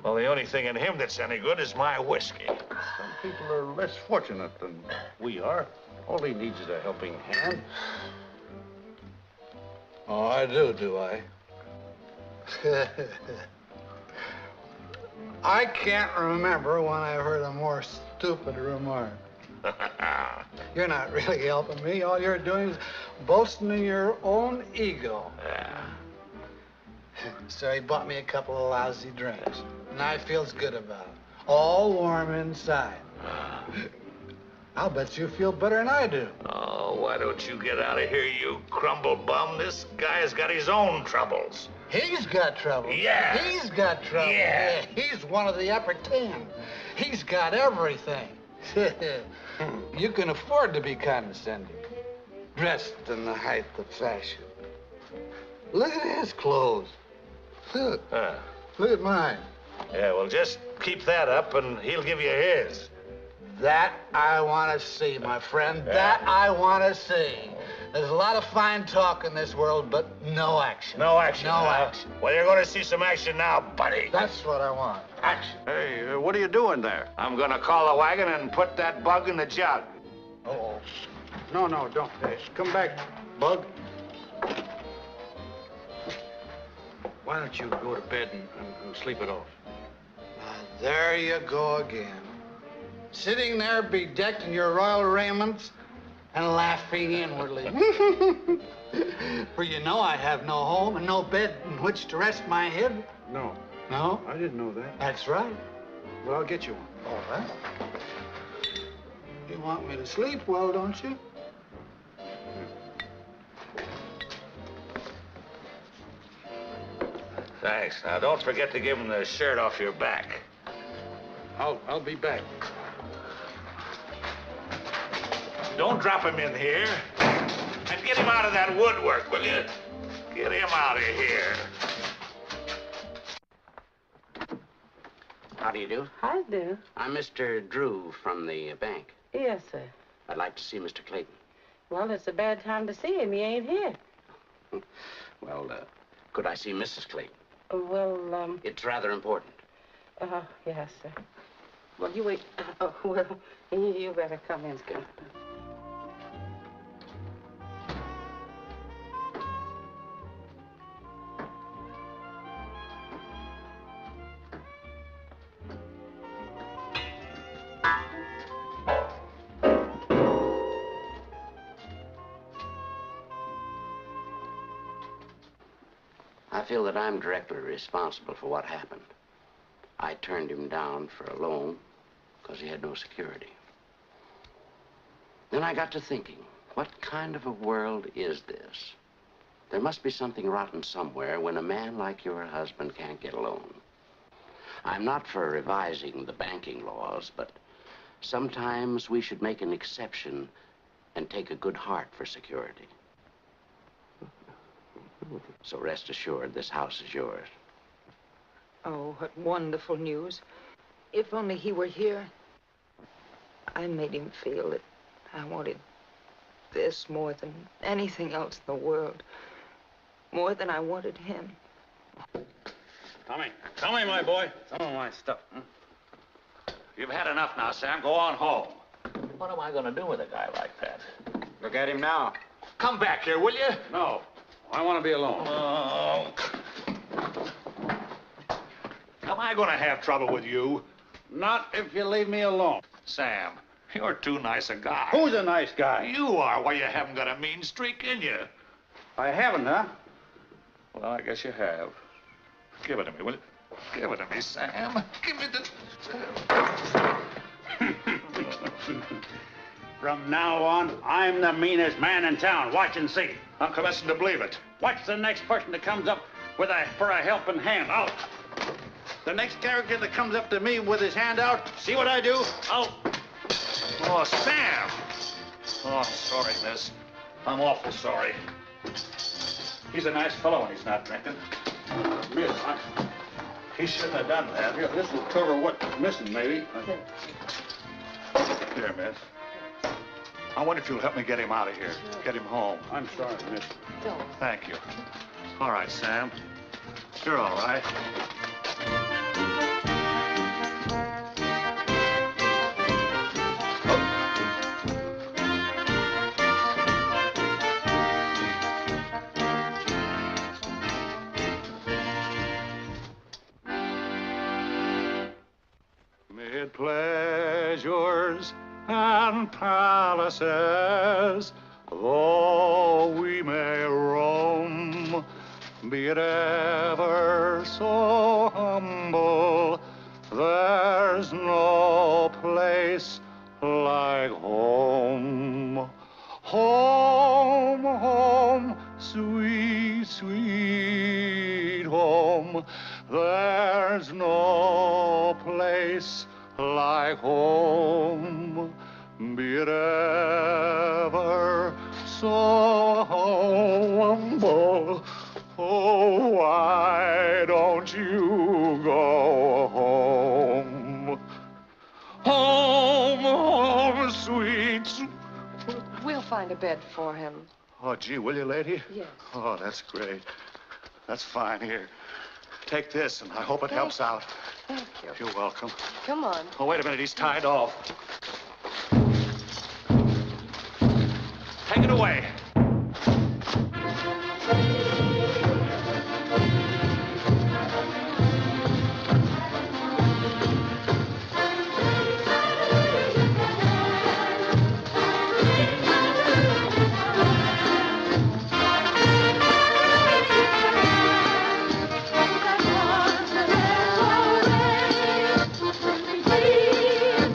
Well, the only thing in him that's any good is my whiskey. Some people are less fortunate than we are. All he needs is a helping hand. Oh, I do I? I can't remember when I heard a more stupid remark. You're not really helping me. All you're doing is boasting in your own ego. So he bought me a couple of lousy drinks, and I feels good about it. All warm inside. I'll bet you feel better than I do. Oh, why don't you get out of here, you crumble bum? This guy's got his own troubles. He's got trouble. Yeah. He's got trouble. Yeah. He's one of the upper 10. He's got everything. You can afford to be condescending. Dressed in the height of fashion. Look at his clothes. Look. Look at mine. Yeah, well, just keep that up and he'll give you his. That I want to see, my friend. That I want to see. There's a lot of fine talk in this world, but no action. No action. No action. Well, you're going to see some action now, buddy. That's what I want. Action. Hey, what are you doing there? I'm going to call the wagon and put that bug in the jug. Uh-oh. No, don't. Hey, come back, Bug. Why don't you go to bed and sleep it off? There you go again. Sitting there bedecked in your royal raiments and laughing inwardly. For you know I have no home and no bed in which to rest my head. No. No? I didn't know that. That's right. Well, I'll get you one. All right. You want me to sleep well, don't you? Thanks. Now, don't forget to give him the shirt off your back. I'll be back. Don't drop him in here. And get him out of that woodwork, will you? Get him out of here. How do you do? I do. I'm Mr. Drew from the bank. Yes, sir. I'd like to see Mr. Clayton. Well, it's a bad time to see him. He ain't here. Well, could I see Mrs. Clayton? Well, It's rather important. yes, sir. Well, you wait. Well, you better come in, Scoot. I feel that I'm directly responsible for what happened. I turned him down for a loan because he had no security. Then I got to thinking, what kind of a world is this? There must be something rotten somewhere when a man like your husband can't get a loan. I'm not for revising the banking laws, but sometimes we should make an exception and take a good heart for security. So rest assured, this house is yours. Oh, what wonderful news. If only he were here. I made him feel that I wanted this more than anything else in the world. More than I wanted him. Tommy, my boy. Some of my stuff. You've had enough now, Sam. Go on home. What am I going to do with a guy like that? Look at him now. Come back here, will you? No. I want to be alone. Oh. Am I going to have trouble with you? Not if you leave me alone. Sam, you're too nice a guy. Who's a nice guy? You are. Why, you haven't got a mean streak in you. I haven't, huh? Well, I guess you have. Give it to me, will you? Give it to me, Sam. Give me the... From now on, I'm the meanest man in town. Watch and see. I'm commencing to believe it. Watch the next person that comes up for a helping hand. The next character that comes up to me with his hand out, see what I do? Oh, Sam! Oh, I'm sorry, miss. I'm awful sorry. He's a nice fellow when he's not drinking. Miss, He shouldn't have done that. Here, this will cover what's missing, maybe. Here, miss. I wonder if you'll help me get him out of here. Get him home. I'm sorry, miss. Don't. Thank you. All right, Sam. You're all right. Mid pleasures and palaces, though we may roam, be it ever so humble, there's no place like home. Home, home, sweet, sweet home, there's no place like home, be it ever so humble. Oh, why don't you go home? Home, home, sweet. We'll find a bed for him. Oh, gee, will you, lady? Yes. Oh, that's great. That's fine. Here, take this, and I hope it helps out. Thank you. You're welcome. Come on. Oh, wait a minute. He's tied off. Take it away.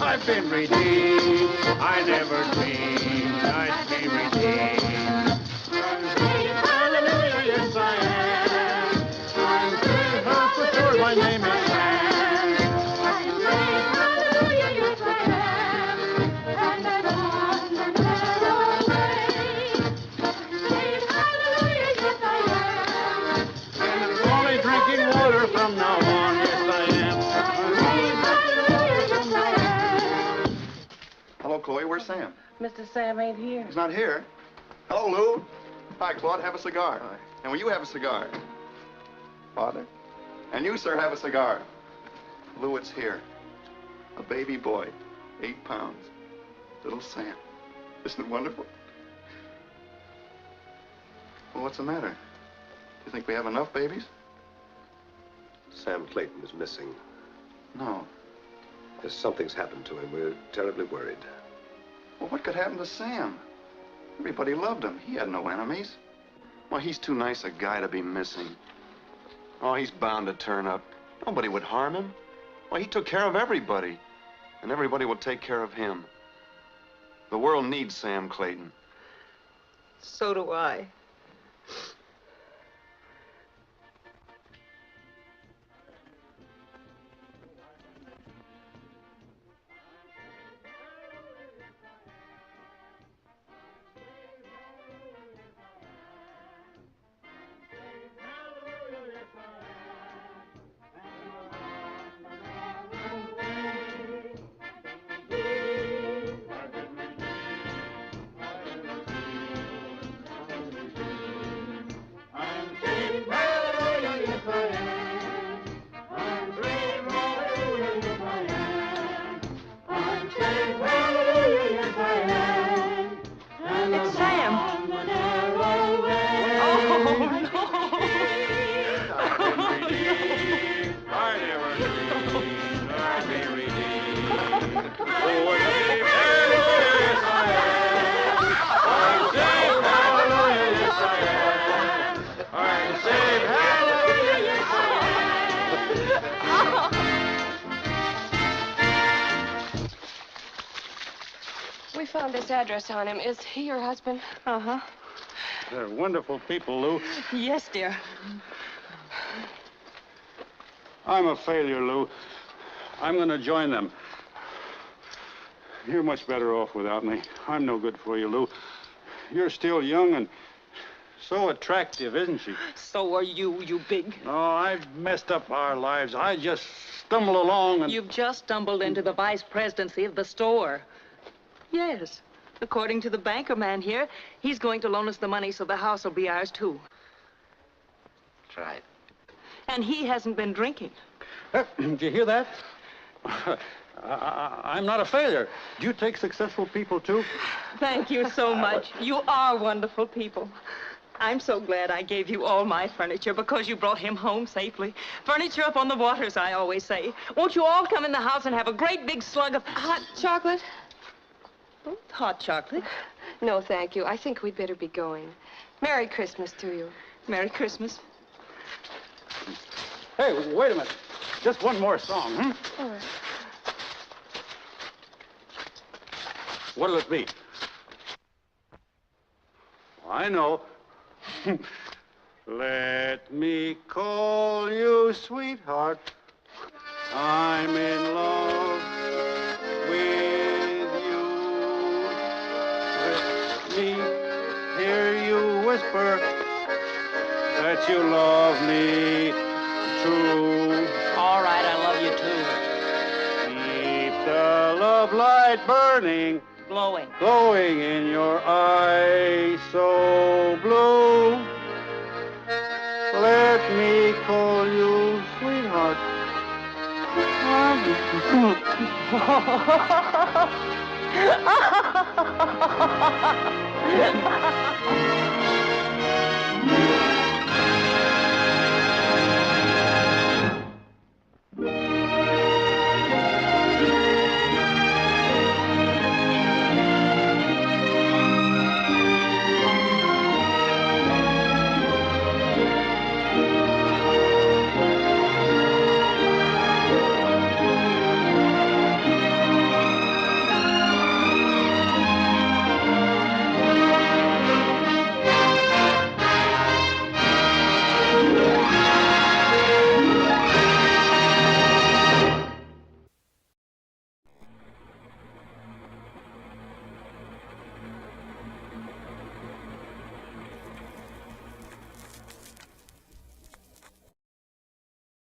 I've been redeemed. I never dreamed I'd be redeemed. Hallelujah, yes I am. I'm saved, for sure my name is Sam. I'm saved, hallelujah, yes I am. And I'm on the narrow way. I'm saved, hallelujah, yes I am. And I'm only drinking water from now on, yes I am. I'm saved, hallelujah, yes I am. Hello, Chloe. Where's Sam? Mr. Sam ain't here. He's not here. Hello, Lou. Hi, Claude. Have a cigar. Hi. And will you have a cigar? Father? And you, sir, have a cigar. Lou, it's here. A baby boy, 8 pounds. Little Sam. Isn't it wonderful? Well, what's the matter? Do you think we have enough babies? Sam Clayton is missing. No. Something's happened to him. We're terribly worried. Well, what could happen to Sam? Everybody loved him. He had no enemies. Well, he's too nice a guy to be missing. Oh, he's bound to turn up. Nobody would harm him. Well, he took care of everybody. And everybody will take care of him. The world needs Sam Clayton. So do I. found this address on him. Is he your husband? Uh-huh. They're wonderful people, Lou. Yes, dear. I'm a failure, Lou. I'm going to join them. You're much better off without me. I'm no good for you, Lou. You're still young and so attractive, isn't she? So are you, you big... Oh, I've messed up our lives. I just stumble along and... You've just stumbled into the vice presidency of the store. Yes. According to the banker man here, he's going to loan us the money so the house will be ours, too. That's right. And he hasn't been drinking. Did you hear that? I'm not a failure. Do you take successful people, too? Thank you so much. You are wonderful people. I'm so glad I gave you all my furniture because you brought him home safely. Furniture up on the waters, I always say. Won't you all come in the house and have a great big slug of Hot chocolate? hot chocolate? No, thank you. I think we'd better be going. Merry Christmas to you. Merry Christmas. Hey, wait a minute. Just one more song, hmm? All right. What'll it be? I know. Let me call you sweetheart. I'm in love with you. Let me hear you whisper that you love me true. All right, I love you too. Keep the love light burning. Glowing. Glowing in your eyes so blue. Let me call you sweetheart.